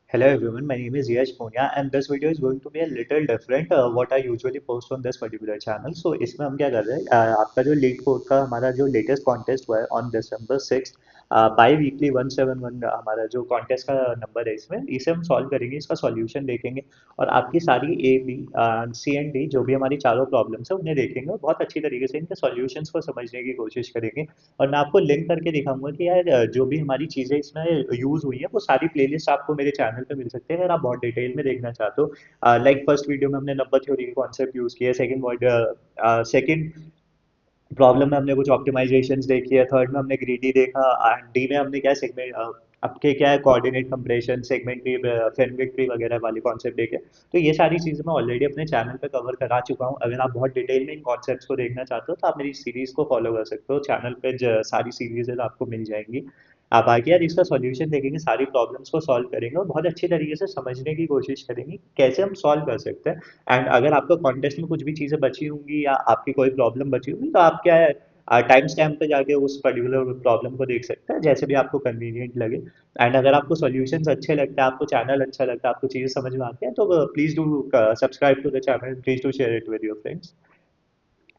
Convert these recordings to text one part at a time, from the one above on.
Hello everyone, my name is Yash Punya and this video is going to be a little different what I usually post on this particular channel. So इसमें हम क्या कर रहे हैं आपका जो leet code का हमारा जो लेटेस्ट कॉन्टेस्ट हुआ है ऑन December 6 बाई वीकली 171 हमारा जो कॉन्टेस्ट का नंबर है इसमें इसे हम सॉल्व करेंगे, इसका सॉल्यूशन देखेंगे और आपकी सारी A B C and D जो भी हमारी चारों प्रॉब्लम्स है उन्हें देखेंगे और बहुत अच्छी तरीके से इनके सॉल्यूशंस को समझने की कोशिश करेंगे। और मैं आपको लिंक करके दिखाऊंगा कि यार जो भी हमारी चीज़ें इसमें यूज़ हुई हैं वो सारी प्लेलिस्ट आपको मेरे चैनल पे मिल सकते हैं अगर आप बहुत डिटेल में देखना चाहते हो। लाइक फर्स्ट वीडियो में हमने नंबर थ्योरी के कॉन्सेप्ट यूज़ किया, सेकंड प्रॉब्लम में हमने कुछ ऑप्टिमाइजेशंस देखी है, थर्ड में हमने ग्रीडी देखा एंड डी में हमने क्या सेगमेंट आपके क्या है coordinate compression segment tree Fenwick tree वगैरह वाले कॉन्सेप्ट देखे। तो ये सारी चीज़ें मैं ऑलरेडी अपने चैनल पे कवर करा चुका हूँ। अगर आप बहुत डिटेल में इन कॉन्सेप्ट्स को देखना चाहते हो तो आप मेरी सीरीज़ को फॉलो कर सकते हो, चैनल पे सारी सीरीज आपको मिल जाएंगी। आप आगे यार इसका सॉल्यूशन देखेंगे, सारी प्रॉब्लम्स को सॉल्व करेंगे और बहुत अच्छी तरीके से समझने की कोशिश करेंगे कि कैसे हम सॉल्व कर सकते हैं। एंड अगर आपको कॉन्टेस्ट में कुछ भी चीज़ें बची होंगी या आपकी कोई प्रॉब्लम बची होगी तो आप क्या है टाइम स्टैम्प पे जाके उस पर्टिकुलर प्रॉब्लम को देख सकते हैं जैसे भी आपको कन्वीनियंट लगे। एंड अगर आपको सॉल्यूशंस अच्छे लगते हैं, आपको चैनल अच्छा लगता है, आपको चीज़ें समझ में आती हैं तो please do subscribe to the channel, please do share it with your friends.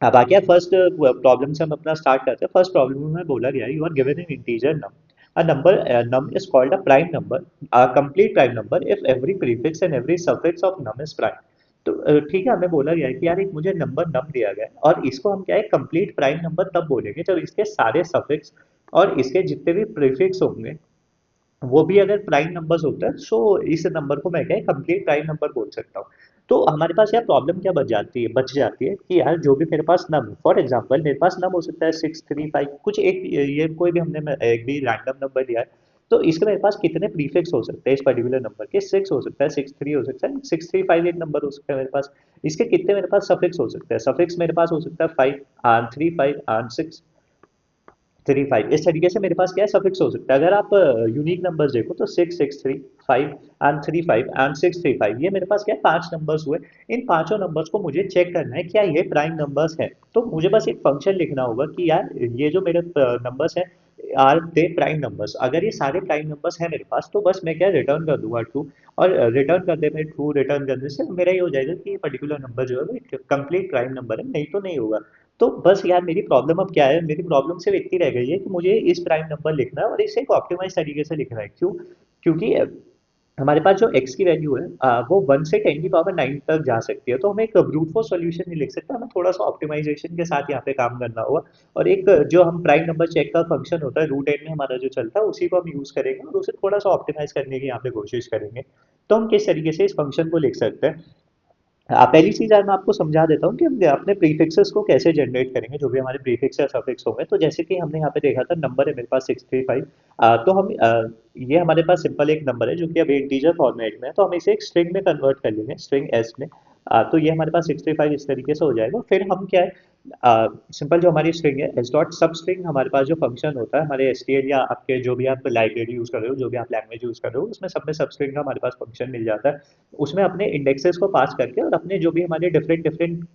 अब आ गया फर्स्ट प्रॉब्लम से हम अपना स्टार्ट करते हैं। फर्स्ट प्रॉब्लम में बोला गया you are given an integer num a number num is called a prime number, a complete prime number if every prefix and every suffix of num is prime। तो ठीक है, हमें बोला गया है कि यार एक मुझे नंबर नम दिया गया है और इसको हम क्या है कंप्लीट प्राइम नंबर तब बोलेंगे जब इसके सारे सफिक्स और इसके जितने भी प्रीफिक्स होंगे वो भी अगर प्राइम नंबर्स होते हैं सो इस नंबर को मैं क्या है कंप्लीट प्राइम नंबर बोल सकता हूँ। तो हमारे पास यार प्रॉब्लम क्या बच जाती है कि यार जो भी मेरे पास नम, फॉर एग्जांपल मेरे पास नम हो सकता है 635 कुछ एक, ये कोई भी हमने एक भी रैंडम नंबर लिया है तो इसके मेरे पास कितने प्रीफिक्स हो सकते हैं इस पर्टिकुलर नंबर के, 6 हो सकता है, 63 हो सकता है, 635 एक नंबर हो सकता है मेरे पास। इसके कितने मेरे पास सफिक्स हो सकते हैं, सफिक्स मेरे पास हो सकता है 5 and 3 5 and 6 35, इस तरीके से मेरे पास क्या है सफिक्स हो सकता है। अगर आप यूनिक नंबर्स देखो तो 6 6 3 5 एंड 3 5 एंड 6 3 5, ये मेरे पास क्या है पांच नंबर्स हुए। इन पांचों नंबर्स को मुझे चेक करना है क्या ये प्राइम नंबर्स है। तो मुझे बस एक फंक्शन लिखना होगा कि यार ये जो मेरे नंबर्स है आर दे प्राइम नंबर्स। अगर ये सारे प्राइम नंबर्स हैं मेरे पास तो बस मैं क्या रिटर्न कर दूंगा ट्रू। और रिटर्न करने में ट्रू रिटर्न करने से मेरा ये हो जाएगा कि ये पर्टिकुलर नंबर जो है वो कंप्लीट प्राइम नंबर है, नहीं तो नहीं होगा। तो बस यार मेरी प्रॉब्लम अब क्या है, मेरी प्रॉब्लम सिर्फ इतनी रह गई है कि मुझे इस प्राइम नंबर लिखना है और इसे एक ऑप्टिमाइज तरीके से लिखना है। क्यों? क्योंकि हमारे पास जो x की वैल्यू है वो 1 से 10 की पावर 9 तक जा सकती है, तो हमें एक ब्रूट फोर्स सॉल्यूशन नहीं लिख सकते, हमें थोड़ा सा ऑप्टिमाइजेशन के साथ यहाँ पे काम करना होगा। और एक जो हम प्राइम नंबर चेक का फंक्शन होता है रूट एन में हमारा जो चलता है उसी को हम यूज करेंगे और उसे थोड़ा सा ऑप्टिमाइज करने की यहाँ पे कोशिश करेंगे। तो हम किस तरीके से इस फंक्शन को लिख सकते हैं। पहली चीज़ यार मैं आपको समझा देता हूँ कि हम अपने प्रीफिक्सेस को कैसे जनरेट करेंगे, जो भी हमारे प्रीफिक्स या सफिक्स होंगे। तो जैसे कि हमने यहाँ पे देखा था नंबर है मेरे पास 635, तो हम ये हमारे पास सिंपल एक नंबर है जो कि अभी इंटीजर फॉर्मेट में है, तो हम इसे एक स्ट्रिंग में कन्वर्ट कर लेंगे, स्ट्रिंग एस में। तो ये हमारे पास 65 इस तरीके से हो जाएगा। फिर हम क्या है सिंपल जो हमारी स्ट्रिंग है एस डॉट सब स्ट्रिंग, हमारे पास जो फंक्शन होता है हमारे एस या आपके जो भी आप लाइब्रेरी यूज़ कर रहे हो, जो भी आप लैंग्वेज यूज़ कर रहे हो, उसमें सब में सब स्ट्रिंग का हमारे पास फंक्शन मिल जाता है। उसमें अपने इंडेक्सेस को पास करके और अपने जो भी हमारे डिफरेंट डिफरेंट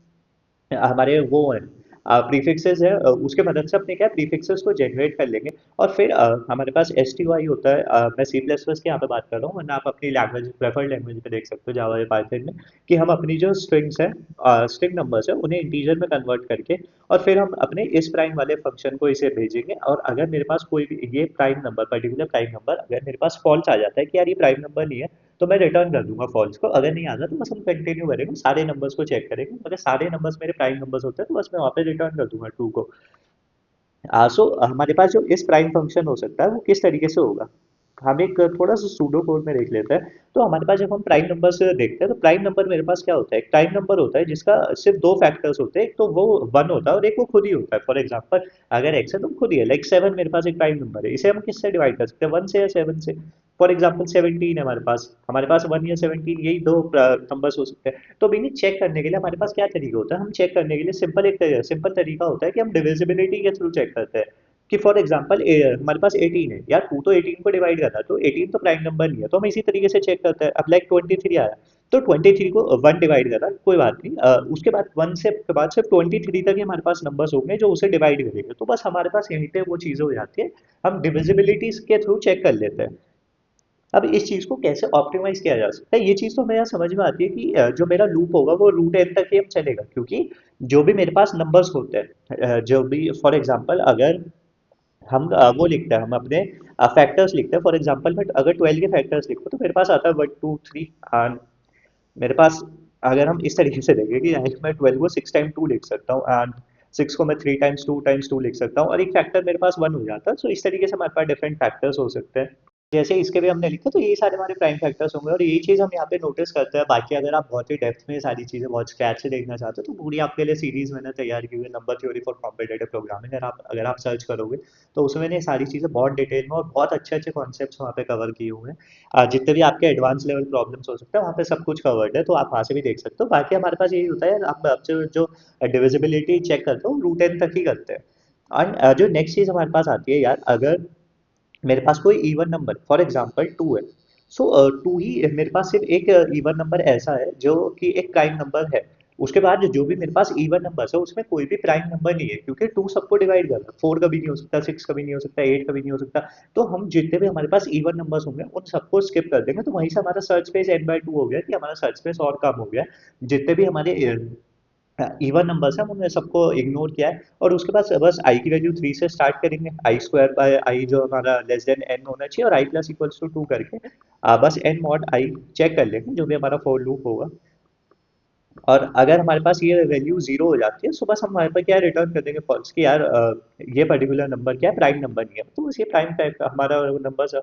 हमारे वो हैं प्रीफिक्सेस है, उसके मदद से अपने क्या प्रीफिक्सेस को जनरेट कर लेंगे। और फिर हमारे पास एस टी वाई होता है। मैं सी प्लस प्लस की यहाँ पे बात कर रहा हूँ वरना आप अपनी लैंग्वेज प्रेफर्ड लैंग्वेज पे देख सकते हो जावा या पाइथन में, कि हम अपनी जो स्ट्रिंग्स है स्ट्रिंग नंबर्स है उन्हें इंटीजर में कन्वर्ट करके और फिर हम अपने इस प्राइम वाले फंक्शन को इसे भेजेंगे। और अगर मेरे पास कोई भी ये prime number particular prime number अगर मेरे पास फॉल्स आ जाता है कि यार ये प्राइम नंबर नहीं है तो मैं रिटर्न कर दूंगा फॉल्स को। अगर नहीं आता तो बस हम कंटिन्यू करेंगे, सारे नंबर्स को चेक करेंगे, अगर सारे नंबर्स मेरे प्राइम नंबर्स होते हैं तो बस मैं वहाँ पे रिटर्न कर दूंगा ट्रू को। सो हमारे पास जो इस प्राइम फंक्शन हो सकता है वो किस तरीके से होगा, हम एक थोड़ा सा सूडो कोड में देख लेते हैं। तो हमारे पास जब हम प्राइम नंबर से देखते हैं तो प्राइम नंबर मेरे पास क्या होता है, एक प्राइम नंबर होता है जिसका सिर्फ दो फैक्टर्स होते हैं, एक तो वो वन होता है और एक वो खुद ही होता है। फॉर एग्जांपल अगर एक्स है तो खुद ही है, लाइक सेवन मेरे पास एक प्राइम नंबर है, इसे हम किससे डिवाइड कर सकते हैं, वन से या सेवन से। फॉर एग्जाम्पल 17 है हमारे पास 1 या 17 यही दो नंबर्स हो सकते हैं। तो भी चेक करने के लिए हमारे पास क्या तरीका होता है, हम चेक करने के लिए सिंपल तरीका होता है कि हम डिविजिबिलिटी के थ्रू चेक करते हैं। कि फॉर एग्जांपल हमारे पास 18 है यार, तू तो 18 को डिवाइड कर रहा है तो 18 तो प्राइम नंबर नहीं है, तो हम इसी तरीके से चेक करते हैं। अब लाइक 23 आया तो 23 को वन डिवाइड कर रहा है, कोई बात नहीं, उसके बाद वन से के बाद सिर्फ 23 तक ही हमारे पास नंबर्स होंगे जो उसे डिवाइड करेंगे। तो बस हमारे पास यहीं पे वो चीज़ें हो जाती है, हम डिविजिबिलिटीज के थ्रू चेक कर लेते हैं। अब इस चीज़ को कैसे ऑप्टिमाइज़ किया जा सकता है, ये चीज़ तो हमें यहाँ समझ में आती है कि जो मेरा लूप होगा वो रूट एन तक ही अब चलेगा, क्योंकि जो भी मेरे पास नंबर्स होते हैं, जो भी फॉर एग्जांपल अगर हम वो लिखते हैं, हम अपने फैक्टर्स लिखते हैं फॉर एग्जांपल, बट अगर 12 के फैक्टर्स लिखो तो मेरे पास आता है 1 2 3 एंड मेरे पास, अगर हम इस तरीके से देखें कि मैं 12 को 6 टाइम 2 लिख सकता हूँ एंड 6 को मैं 3 टाइम्स 2 लिख सकता हूँ, और एक फैक्टर मेरे पास 1 हो जाता है। सो इस तरीके से हमारे पास डिफरेंट फैक्टर्स हो सकते हैं, जैसे इसके भी हमने लिखा, तो यही सारे हमारे प्राइम फैक्टर्स होंगे, और यही चीज़ हम यहाँ पे नोटिस करते हैं। बाकी अगर आप बहुत ही डेप्थ में सारी चीज़ें बहुत स्क्रैच से देखना चाहते हो तो पूरी आपके लिए सीरीज मैंने तैयार की हुई है, number theory for competitive programming, अगर आप सर्च करोगे तो उसमें मैंने ये सारी चीज़ें बहुत डिटेल में और बहुत अच्छे अच्छे कॉन्सेप्ट्स वहाँ पे कवर किए हुए हैं। जितने भी आपके एडवांस लेवल प्रॉब्लम्स हो सकते हैं वहाँ पे सब कुछ कवर्ड है, तो आप वहाँ से भी देख सकते हो। बाकी हमारे पास यही होता है, आप आपसे जो डिविजिबिलिटी चेक करते हो रूट एन तक ही करते हैं। और जो नेक्स्ट चीज़ हमारे पास आती है यार, अगर मेरे पास कोई इवन नंबर फॉर एग्जांपल 2 है, सो 2 ही मेरे पास सिर्फ एक इवन नंबर ऐसा है जो कि एक प्राइम नंबर है। उसके बाद जो भी मेरे पास इवन नंबर है उसमें कोई भी प्राइम नंबर नहीं है, क्योंकि 2 सबको डिवाइड कर रहा है, 4 कभी नहीं हो सकता, 6 कभी नहीं हो सकता, 8 कभी नहीं हो सकता। तो हम जितने भी हमारे पास इवन नंबर्स होंगे उन सबको स्किप कर देंगे, तो वहीं से हमारा सर्च स्पेस n बाय 2 हो गया, कि हमारा सर्च स्पेस और कम हो गया। जितने भी हमारे इवन नंबर्स हैं हमने सबको इग्नोर किया है, और उसके बाद बस आई की वैल्यू 3 से स्टार्ट करेंगे, आई स्क्वायर बाय आई जो हमारा लेस देन एन होना चाहिए, और आई प्लस इक्वल्स टू 2 करके बस एन मॉड आई चेक कर लेंगे जो भी हमारा फॉर लूप होगा। और अगर हमारे पास ये वैल्यू जीरो हो जाती है, सो बस हम हमारे पास क्या रिटर्न कर देंगे फॉल्स, कि यार ये पर्टिकुलर नंबर क्या है, प्राइम नंबर नहीं है, तो बस ये प्राइम हमारा नंबर।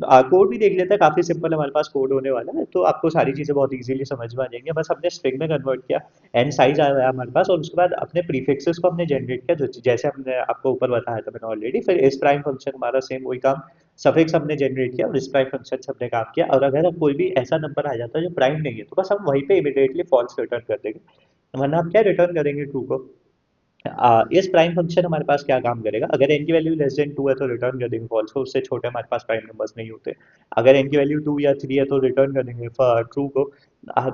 कोड भी देख लेते हैं, काफी सिंपल हमारे पास कोड होने वाला है, तो आपको सारी चीजें बहुत इजीली समझ में आ जाएंगी। बस हमने स्ट्रिंग में कन्वर्ट किया, एन साइज आया हमारे पास, और उसके बाद अपने प्रीफिक्सेस को हमने जनरेट किया, जो जैसे हमने आपको ऊपर बताया था मैंने ऑलरेडी। फिर इस प्राइम फंक्शन हमारा सेम वही काम, सफिक्स हमने जनरेट किया, और इस प्राइम फंक्शन से हमने काम किया, और अगर कोई भी ऐसा नंबर आ जाता है जो प्राइम नहीं है तो बस हम वहीं पे इमीडिएटली फॉल्स रिटर्न कर देंगे, वरना हम क्या रिटर्न करेंगे ट्रू को। इस प्राइम फंक्शन हमारे पास क्या काम करेगा, अगर n की वैल्यू लेस देन 2 है तो रिटर्न कर देंगे फॉल्स को, उससे छोटे हमारे पास प्राइम नंबर्स नहीं होते। अगर n की वैल्यू 2 या 3 है तो रिटर्न कर देंगे ट्रू को।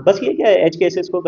बस ये क्या है, एज केसेस को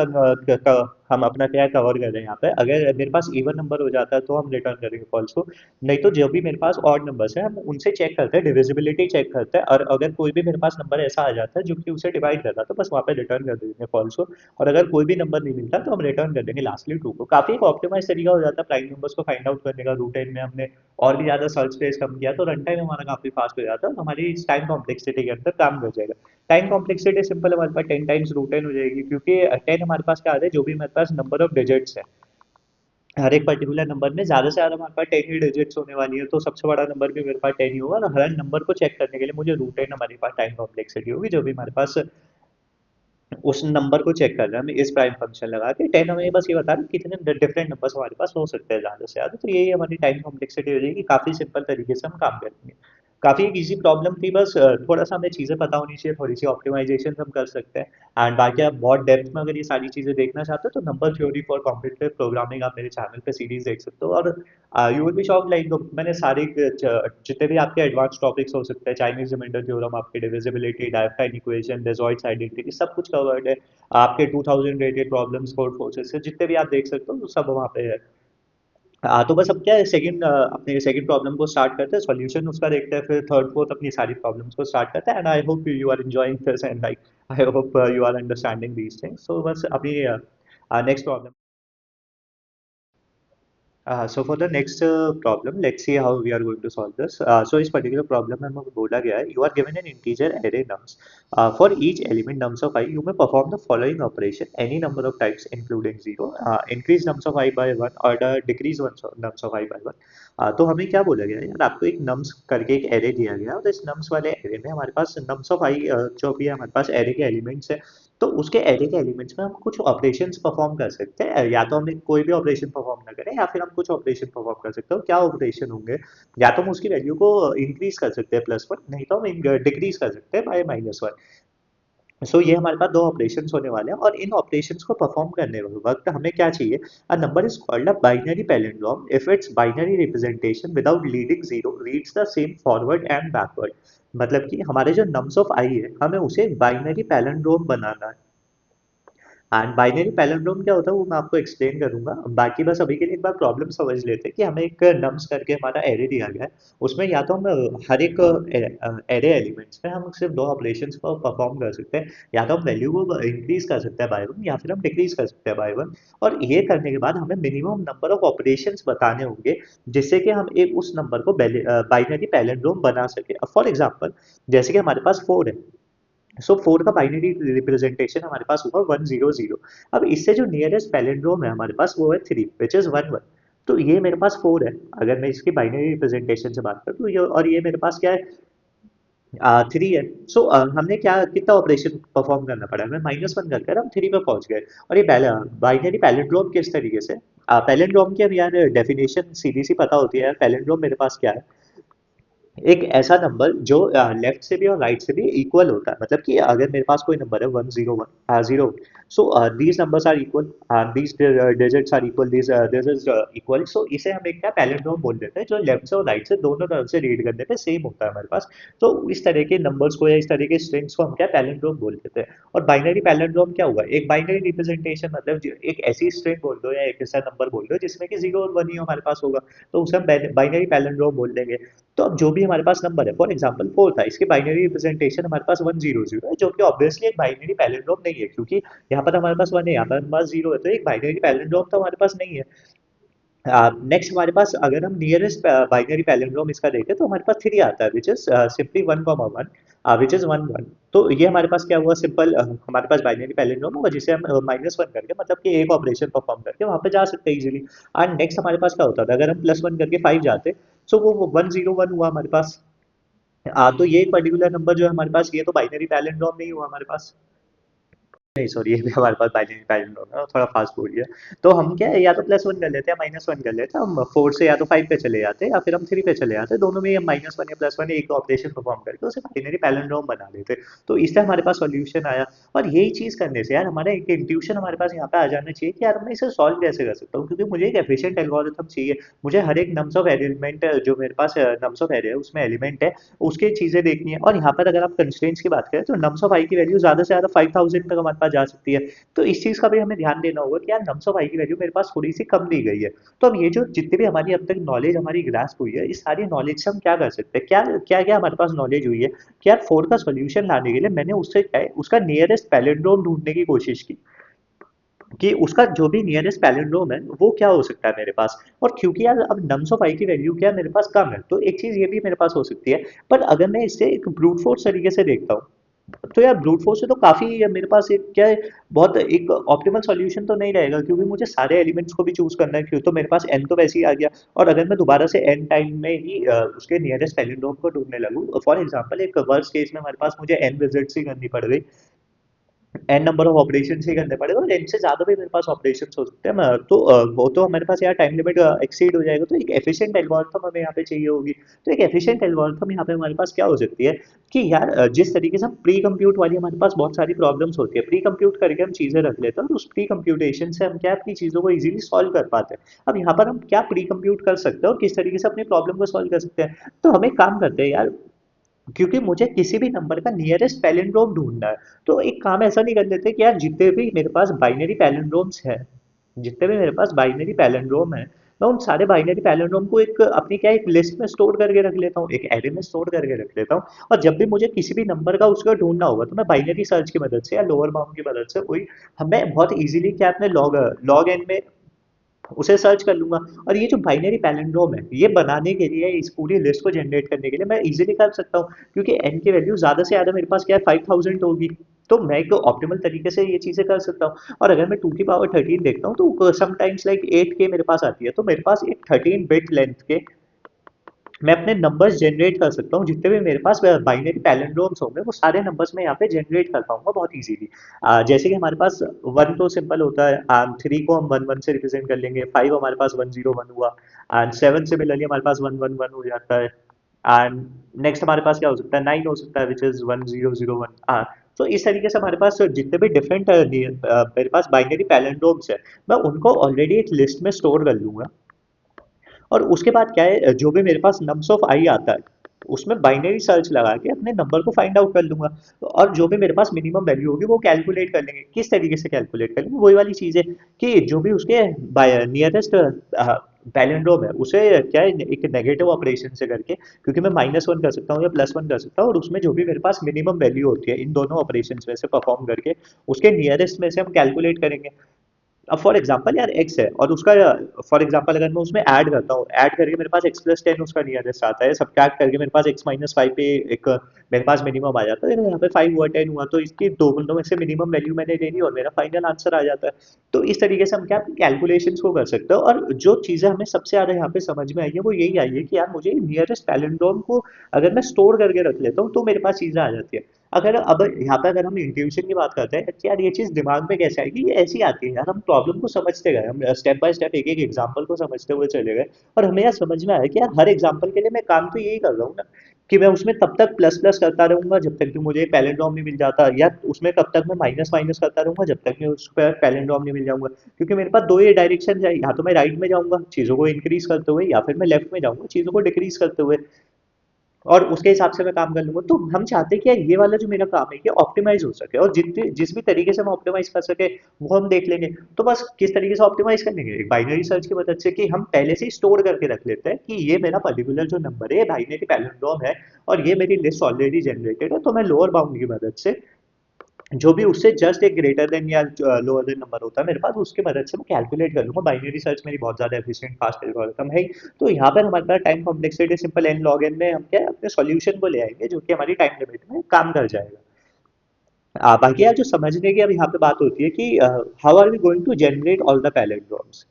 हम अपना क्या कवर कर रहे हैं यहाँ पे। अगर मेरे पास इवन नंबर हो जाता है तो हम रिटर्न करेंगे फॉल्स को, नहीं तो जो भी मेरे पास ऑड नंबर्स है हम उनसे चेक करते हैं, डिविजिबिलिटी चेक करते हैं, और अगर कोई भी मेरे पास नंबर ऐसा आ जाता है जो कि उसे डिवाइड कर रहा है तो बस वहाँ पे रिटर्न कर देंगे फॉल्स को। और अगर कोई भी नंबर नहीं मिलता तो हम रिटर्न कर देंगे लास्टली ट्रू को। काफी एक ऑप्टिमाइज तरीका हो जाता है प्राइम नंबर्स को फाइंड आउट करने का। रूट एन में हमने और भी ज्यादा सर्च स्पेस कम किया तो रन टाइम हमारा काफी फास्ट हो जाता है, और हमारी इस टाइम कॉम्प्लेक्सिटी के अंदर काम कर जाएगा। टाइम कॉम्प्लेक्सिटी सिंपल, हमारे पास 10 टाइम्स रूट एन हो जाएगी, क्योंकि 10 हमारे पास क्या आता है, जो भी हमारे पास नंबर ऑफ डिजिट्स है हर एक पर्टिकुलर नंबर में ज्यादा से ज्यादा हमारे पास 10 ही डिजिट्स होने वाली है, तो सबसे बड़ा नंबर भी मेरे पास 10 ही होगा, और हर नंबर को चेक करने के लिए मुझे रूट एन हमारे पास टाइम कॉम्प्लेक्सिटी होगी, जो भी हमारे पास उस नंबर को चेक कर रहे हैं हमें इस प्राइम फंक्शन लगा के। 10 हमें बस ये बता रहा है कितने डिफरेंट नंबर्स हमारे पास हो सकते हैं ज्यादा से ज्यादा, तो यही हमारी टाइम कॉम्प्लेक्सिटी हो जाएगी। काफी सिंपल तरीके से हम काम करेंगे। काफी एक इजी प्रॉब्लम थी, बस थोड़ा सा हमें चीजें पता होनी चाहिए, थोड़ी सी ऑप्टिमाइजेशन हम कर सकते हैं। एंड बाकी आप बहुत डेप्थ में अगर ये सारी चीजें देखना चाहते हो तो number theory for competitive programming आप मेरे चैनल पे सीरीज देख सकते हो, और you will be shock, like मैंने सारे जितने भी आपके एडवांस टॉपिक्स हो सकते हैं, चाइनीज रिमाइंडर थ्योरम, आपके डिविजिबिलिटी, डायफाइन इक्वेशन, डेजॉइट्स आइडेंटिटी, सब कुछ कवर्ड है। आपके 2000 रेटेड प्रॉब्लम्स, कोड फोर्सेस से जितने भी आप देख सकते हो वो सब वहाँ पे है। तो बस अब क्या है, सेकंड अपने सेकंड प्रॉब्लम को स्टार्ट करते हैं, सॉल्यूशन उसका देखते हैं, फिर थर्ड फोर्थ अपनी सारी प्रॉब्लम्स को स्टार्ट करते हैं। And I hope you are enjoying this, and like I hope you are understanding these things. So बस अभी next problem. So for the next problem, let's see how we are going to solve this. So इस particular problem में हमें बोला गया है, you are given an integer array nums. For each element nums of I, you may perform the following operation any number of times, including zero. Increase nums of I by one or the decrease nums of I by one. तो हमें क्या बोला गया है यार, आपको एक nums करके एक array दिया गया है, और इस nums वाले array में हमारे पास nums of I जो भी है हमारे पास array के elements है, तो उसके एरे के एलिमेंट्स में हम कुछ ऑपरेशंस परफॉर्म कर सकते हैं। या तो हम कोई भी ऑपरेशन परफॉर्म ना करें, या फिर हम कुछ ऑपरेशन परफॉर्म कर सकते हो। क्या ऑपरेशन होंगे, या तो हम उसकी वैल्यू को इंक्रीज कर सकते हैं +1, नहीं तो हम डिक्रीज कर सकते हैं बाय -1। सो ये हमारे पास दो ऑपरेशंस होने वाले हैं, और इन ऑपरेशंस को परफॉर्म करने वक्त हमें क्या चाहिए, a number is called a binary palindrome if it's binary representation without leading zero reads the same forward and backward. मतलब कि हमारे जो नम्स ऑफ आई है हमें उसे बाइनरी पैलिंड्रोम बनाना है। एंड बाइनरी पैलिंड्रोम क्या होता है वो मैं आपको एक्सप्लेन करूंगा। बाकी बस अभी के लिए एक बार प्रॉब्लम समझ लेते हैं कि हमें एक नम्स करके हमारा एरे दिया गया है। उसमें या तो हम हर एक एरे एलिमेंट्स में हम सिर्फ दो ऑपरेशंस को परफॉर्म कर सकते हैं। या तो हम वैल्यू को इंक्रीज कर सकते हैं बाय वन, या फिर हम डिक्रीज कर सकते हैं बाय वन। और ये करने के बाद हमें मिनिमम नंबर ऑफ ऑपरेशंस बताने होंगे जिससे कि हम एक उस नंबर को बाइनरी पैलिंड्रोम बना सके। फॉर एग्जाम्पल, जैसे कि हमारे पास 4 है, सो 4 का बाइनरी रिप्रेजेंटेशन हमारे पास हुआ 100। अब इससे जो नियरेस्ट पैलिंड्रोम है हमारे पास वो है 3 विच इज 11। तो ये मेरे पास 4 है, अगर मैं इसकी बाइनरी रिप्रेजेंटेशन से बात करूँ तो ये, और ये मेरे पास क्या है, 3 है। सो हमने क्या कितना ऑपरेशन परफॉर्म करना पड़ा, हमें -1 करके हम 3 पे पहुंच गए। और ये बाइनरी पैलिंड्रोम किस तरीके से, पैलिंड्रोम की अब यार डेफिनेशन सीधी सी पता होती है यार। पैलिंड्रोम मेरे पास क्या है, एक ऐसा नंबर जो लेफ्ट से भी और राइट से भी इक्वल होता है। मतलब कि अगर मेरे पास कोई नंबर है 101 0, so these numbers are equal, these digits are equal, this this is equal. So इसे हम एक क्या पैलिंड्रोम बोल देते हैं, जो लेफ्ट से और राइट से दोनों तरफ से रीड करने पे सेम होता है हमारे पास। तो इस तरह के नंबर्स को या इस तरह के स्ट्रिंग्स को हम क्या पैलिंड्रोम बोल देते हैं। और बाइनरी पैलिंड्रोम क्या हुआ, एक बाइनरी रिप्रेजेंटेशन, मतलब एक ऐसी स्ट्रिंग बोल दो या एक ऐसा नंबर बोल दो जिसमें कि 0 और 1 ही हमारे पास होगा, तो उसे हम बाइनरी पैलिंड्रोम बोल देंगे। तो अब जो भी हमारे पास नंबर है, फॉर एग्जांपल 4 था, इसकी बाइनरी रिप्रेजेंटेशन हमारे पास 100 है, जो कि ऑब्वियसली एक बाइनरी पैलिंड्रोम नहीं है, क्योंकि यहाँ पर हमारे पास 1 है, यहाँ पर हमारे पास 0 है, तो एक बाइनरी पैलिंड्रोम तो हमारे पास नहीं है। नेक्स्ट हमारे पास अगर हम नियरेस्ट बाइनरी पैलिंड्रोम इसका देखें तो हमारे पास 3 आता है, विच इज सिंपली 1,1, विच इज 1 1। तो ये हमारे पास क्या हुआ, सिंपल हमारे पास बाइनरी पैलिंड्रोम होगा जिसे हम -1 करके, मतलब कि एक ऑपरेशन परफॉर्म करके वहां पे जा सकते हैं इजीली। एंड नेक्स्ट हमारे पास क्या होता था, अगर हम +1 करके 5 जाते, सो वो 101 हुआ हमारे पास। तो ये एक पर्टिकुलर नंबर जो है हमारे पास, ये तो बाइनरी पैलिंड्रोम नहीं हुआ हमारे पास। नहीं सॉरी, ये भी हमारे पास बाइनरी पैलिंड्रोम है, थोड़ा फास्ट बोल गया। तो हम क्या है, या तो +1 कर लेते हैं, -1 कर लेते हैं, हम 4 से या तो 5 पे चले जाते हैं या फिर हम 3 पे चले जाते हैं, दोनों में हम -1 या +1 एक ऑपरेशन परफॉर्म करके उसे बाइनरी पैलिंड्रोम बना देते। तो इससे हमारे पास सॉल्यूशन आया। और यही चीज करने से यार हमारा एक इंट्यूशन हमारे पास यहाँ पे आ जाना चाहिए कि यार मैं इसे सॉल्व कैसे कर सकता हूँ, क्योंकि मुझे एक एफिशिएंट एल्गोरिथम चाहिए। मुझे हर एक नम्स ऑफ एलिमेंट जो मेरे पास नम्स ऑफ एरे है उसमें एलिमेंट है, उसकी चीजें देखनी है। और यहाँ पर अगर आप कंस्ट्रेंट्स की बात करें तो नम्स ऑफ आई की वैल्यू ज्यादा से ज्यादा 5000 तक हमारे पास जा सकती है। तो इस चीज का भी हमें ध्यान देना होगा कि यार नम्स ऑफ आई की वैल्यू मेरे पास थोड़ी सी कम दी गई है। तो अब ये जो जितनी भी हमारी अब तक नॉलेज हमारी ग्रास्प हुई है, इस सारी नॉलेज से हम क्या कर सकते हैं, क्या क्या क्या हमारे पास नॉलेज हुई है कि यार 4 का सोल्यूशन लाने के लिए मैंने उससे क्या है, उसका नियरेस्ट पैलिंड्रोम ढूंढने की कोशिश की कि उसका जो भी नियरेस्ट पैलिंड्रोम है वो क्या हो सकता है मेरे पास। और क्योंकि यार अब नम्स ऑफ आई की वैल्यू क्या है मेरे पास कम है, तो एक चीज ये भी मेरे पास हो सकती है। पर अगर मैं इसे एक ब्रूट फोर्स तरीके से देखता हूँ, तो यार ब्रूट फोर्स से तो काफी मेरे पास एक क्या है, बहुत एक ऑप्टिमल सॉल्यूशन तो नहीं रहेगा, क्योंकि मुझे सारे एलिमेंट्स को भी चूज करना है, क्यों तो मेरे पास एन तो वैसे ही आ गया। और अगर मैं दोबारा से एन टाइम में ही उसके नियरेस्ट पैलिंड्रोम को ढूंढने लगूँ, फॉर एग्जांपल एक वर्स्ट केस में हमारे पास मुझे एन विजिट्स ही करनी पड़ गई, एन नंबर ऑफ ऑपरेशन ही करने पड़ेगा, और एन से ज्यादा भी मेरे पास ऑपरेशन हो सकते हैं। तो वो तो हमारे पास यार टाइम लिमिट एक्सीड हो जाएगा, तो एक एफिशिएंट एल्गोरिथम हमें यहाँ पे चाहिए होगी। तो एक एफिशिएंट एल्गोरिथम यहाँ पे हमारे पास क्या हो सकती है कि यार जिस तरीके से हम प्री कंप्यूट वाली हमारे पास बहुत सारी प्रॉब्लम्स होती है, प्री कंप्यूट करके हम चीजें रख लेते हैं और उस प्री कंप्यूटेशन से हम क्या है, अपनी चीजों को इजीली सॉल्व कर पाते हैं। अब यहाँ पर हम क्या प्री कंप्यूट कर सकते हैं और किस तरीके से अपनी प्रॉब्लम को सॉल्व कर सकते हैं। तो हम एक काम करते हैं यार, क्योंकि मुझे किसी भी नंबर का नियरेस्ट पैलिंड्रोम ढूंढना है, तो एक काम ऐसा नहीं कर लेते कि यार जितने भी मेरे पास बाइनरी पैलिंड्रोम्स है, जितने भी मेरे पास बाइनरी पैलिंड्रोम है, मैं उन सारे बाइनरी पैलिंड्रोम को एक अपनी क्या एक लिस्ट में स्टोर करके रख लेता हूँ, एक एरे में स्टोर करके रख लेता हूँ। और जब भी मुझे किसी भी नंबर का उसका ढूंढना होगा तो मैं बाइनरी सर्च की मदद से या लोअर बाउंड की मदद से कोई, हमें बहुत इजीली क्या अपने लॉग लॉग एन में उसे सर्च कर लूँगा। और ये जो बाइनरी पैलिंड्रोम है, ये बनाने के लिए, इस पूरी लिस्ट को जनरेट करने के लिए मैं इज़िली कर सकता हूँ, क्योंकि n की वैल्यू ज़्यादा से ज़्यादा मेरे पास क्या है 5000 होगी। तो मैं एक ऑप्टिमल तरीके से ये चीज़ें कर सकता हूँ। और अगर मैं 2 की पावर 13 देखता हूँ तो समटाइम्स लाइक 8 के मेरे पास आती है। तो मेरे पास एक 13 बिट लेंथ के मैं अपने नंबर्स जनरेट कर सकता हूँ, जितने भी मेरे पास बाइनरी पैलिंड्रोम्स होंगे वो सारे नंबर्स मैं यहाँ पे जनरेट कर पाऊंगा बहुत इजीली। जैसे कि हमारे पास 1 तो सिंपल होता है, 3 को हम 1 1 से रिप्रेजेंट कर लेंगे, 5 हमारे पास 101 हुआ, एंड 7 सिमिलरली हमारे पास 111 हो जाता है। एंड नेक्स्ट हमारे पास क्या हो सकता है, 9 हो सकता है विच इज 1001। तो इस तरीके से हमारे पास जितने भी डिफरेंट मेरे पास बाइनरी पैलिंड्रोम्स है, मैं उनको ऑलरेडी एक लिस्ट में स्टोर कर लूंगा। और उसके बाद क्या है, जो भी मेरे पास नम्स ऑफ आई आता है, उसमें बाइनरी सर्च लगा के अपने नंबर को फाइंड आउट कर लूंगा। और जो भी मेरे पास मिनिमम वैल्यू होगी वो कैलकुलेट कर लेंगे। किस तरीके से कैलकुलेट करेंगे, वही वाली चीज़ है कि जो भी उसके नियरेस्ट पैलिंड्रोम है उसे क्या है, एक नेगेटिव ऑपरेशन से करके, क्योंकि मैं -1 कर सकता हूँ या +1 कर सकता हूँ, और उसमें जो भी मेरे पास मिनिमम वैल्यू होती है इन दोनों ऑपरेशन में से परफॉर्म करके उसके नियरेस्ट में से हम कैलकुलेट करेंगे। अब फॉर एग्जांपल यार x है और उसका, फॉर एग्जांपल अगर मैं उसमें ऐड करता हूँ, ऐड करके मेरे पास x+10 उसका नियरेस्ट आता है, सब्ट्रैक्ट करके मेरे पास x-5 पे एक मेरे पास मिनिमम आ जाता है, यहाँ पे 5 हुआ 10 हुआ, तो इसकी दोनों में से मिनिमम वैल्यू मैंने ले ली और मेरा फाइनल आंसर आ जाता है। तो इस तरीके से हम क्या कैलकुलेशंस को कर सकते हो। और जो चीज़ें हमें सबसे ज़्यादा यहाँ पे समझ में आई है वो यही आई है कि यार मुझे नियरेस्ट पैलिंड्रोम को अगर मैं स्टोर करके रख लेता हूँ तो मेरे पास चीज़ें आ जाती है। अगर अब यहाँ पे अगर हम इंट्यूशन की बात करते हैं कि यार ये चीज़ दिमाग में कैसे आएगी, ये ऐसी आती है यार, हम प्रॉब्लम को समझते गए, हम स्टेप बाय स्टेप एक एक एग्जांपल को समझते हुए चले गए, और हमें यार समझ में आया कि यार हर एग्जांपल के लिए मैं काम तो यही कर रहा हूँ ना, कि मैं उसमें तब तक प्लस प्लस करता रहूंगा जब तक कि मुझे पैलिंड्रोम नहीं मिल जाता, या उसमें कब तक मैं माइनस माइनस करता रहूंगा जब तक मैं उस पर पैलिंड्रोम नहीं मिल जाऊंगा। क्योंकि मेरे पास दो ही डायरेक्शन है, या तो मैं राइट में जाऊंगा चीज़ों को इंक्रीज करते हुए, या फिर मैं लेफ्ट में जाऊंगा चीज़ों को डिक्रीज करते हुए, और उसके हिसाब से मैं काम कर लूँगा। तो हम चाहते हैं कि यार ये वाला जो मेरा काम है ये ऑप्टिमाइज़ हो सके, और जितने जिस भी तरीके से हम ऑप्टिमाइज़ कर सके वो हम देख लेंगे। तो बस किस तरीके से ऑप्टिमाइज़ कर लेंगे, एक बाइनरी सर्च की मदद से, कि हम पहले से ही स्टोर करके रख लेते हैं कि ये मेरा पर्टिकुलर जो नंबर है ये बाइनरी पैलिंड्रोम है, और ये मेरी लिस्ट ऑलरेडी जनरेटेड है, तो मैं लोअर बाउंड की मदद से जो भी उससे जस्ट एक ग्रेटर देन या लोअर देन नंबर होता है मेरे पास, उसकी मदद से मैं कैलकुलेट कर लूँगा। बाइनरी सर्च मेरी बहुत ज़्यादा एफिशिएंट फास्ट एल्गोरिथम है ही। तो यहाँ पर हमारे पास time complexity simple n log n में हम क्या है, अपने सॉल्यूशन को ले आएंगे जो कि हमारी टाइम लिमिट में काम कर जाएगा। बाकी यार जो समझने की अब यहाँ पे बात होती है कि how are we going to generate all the palindromes.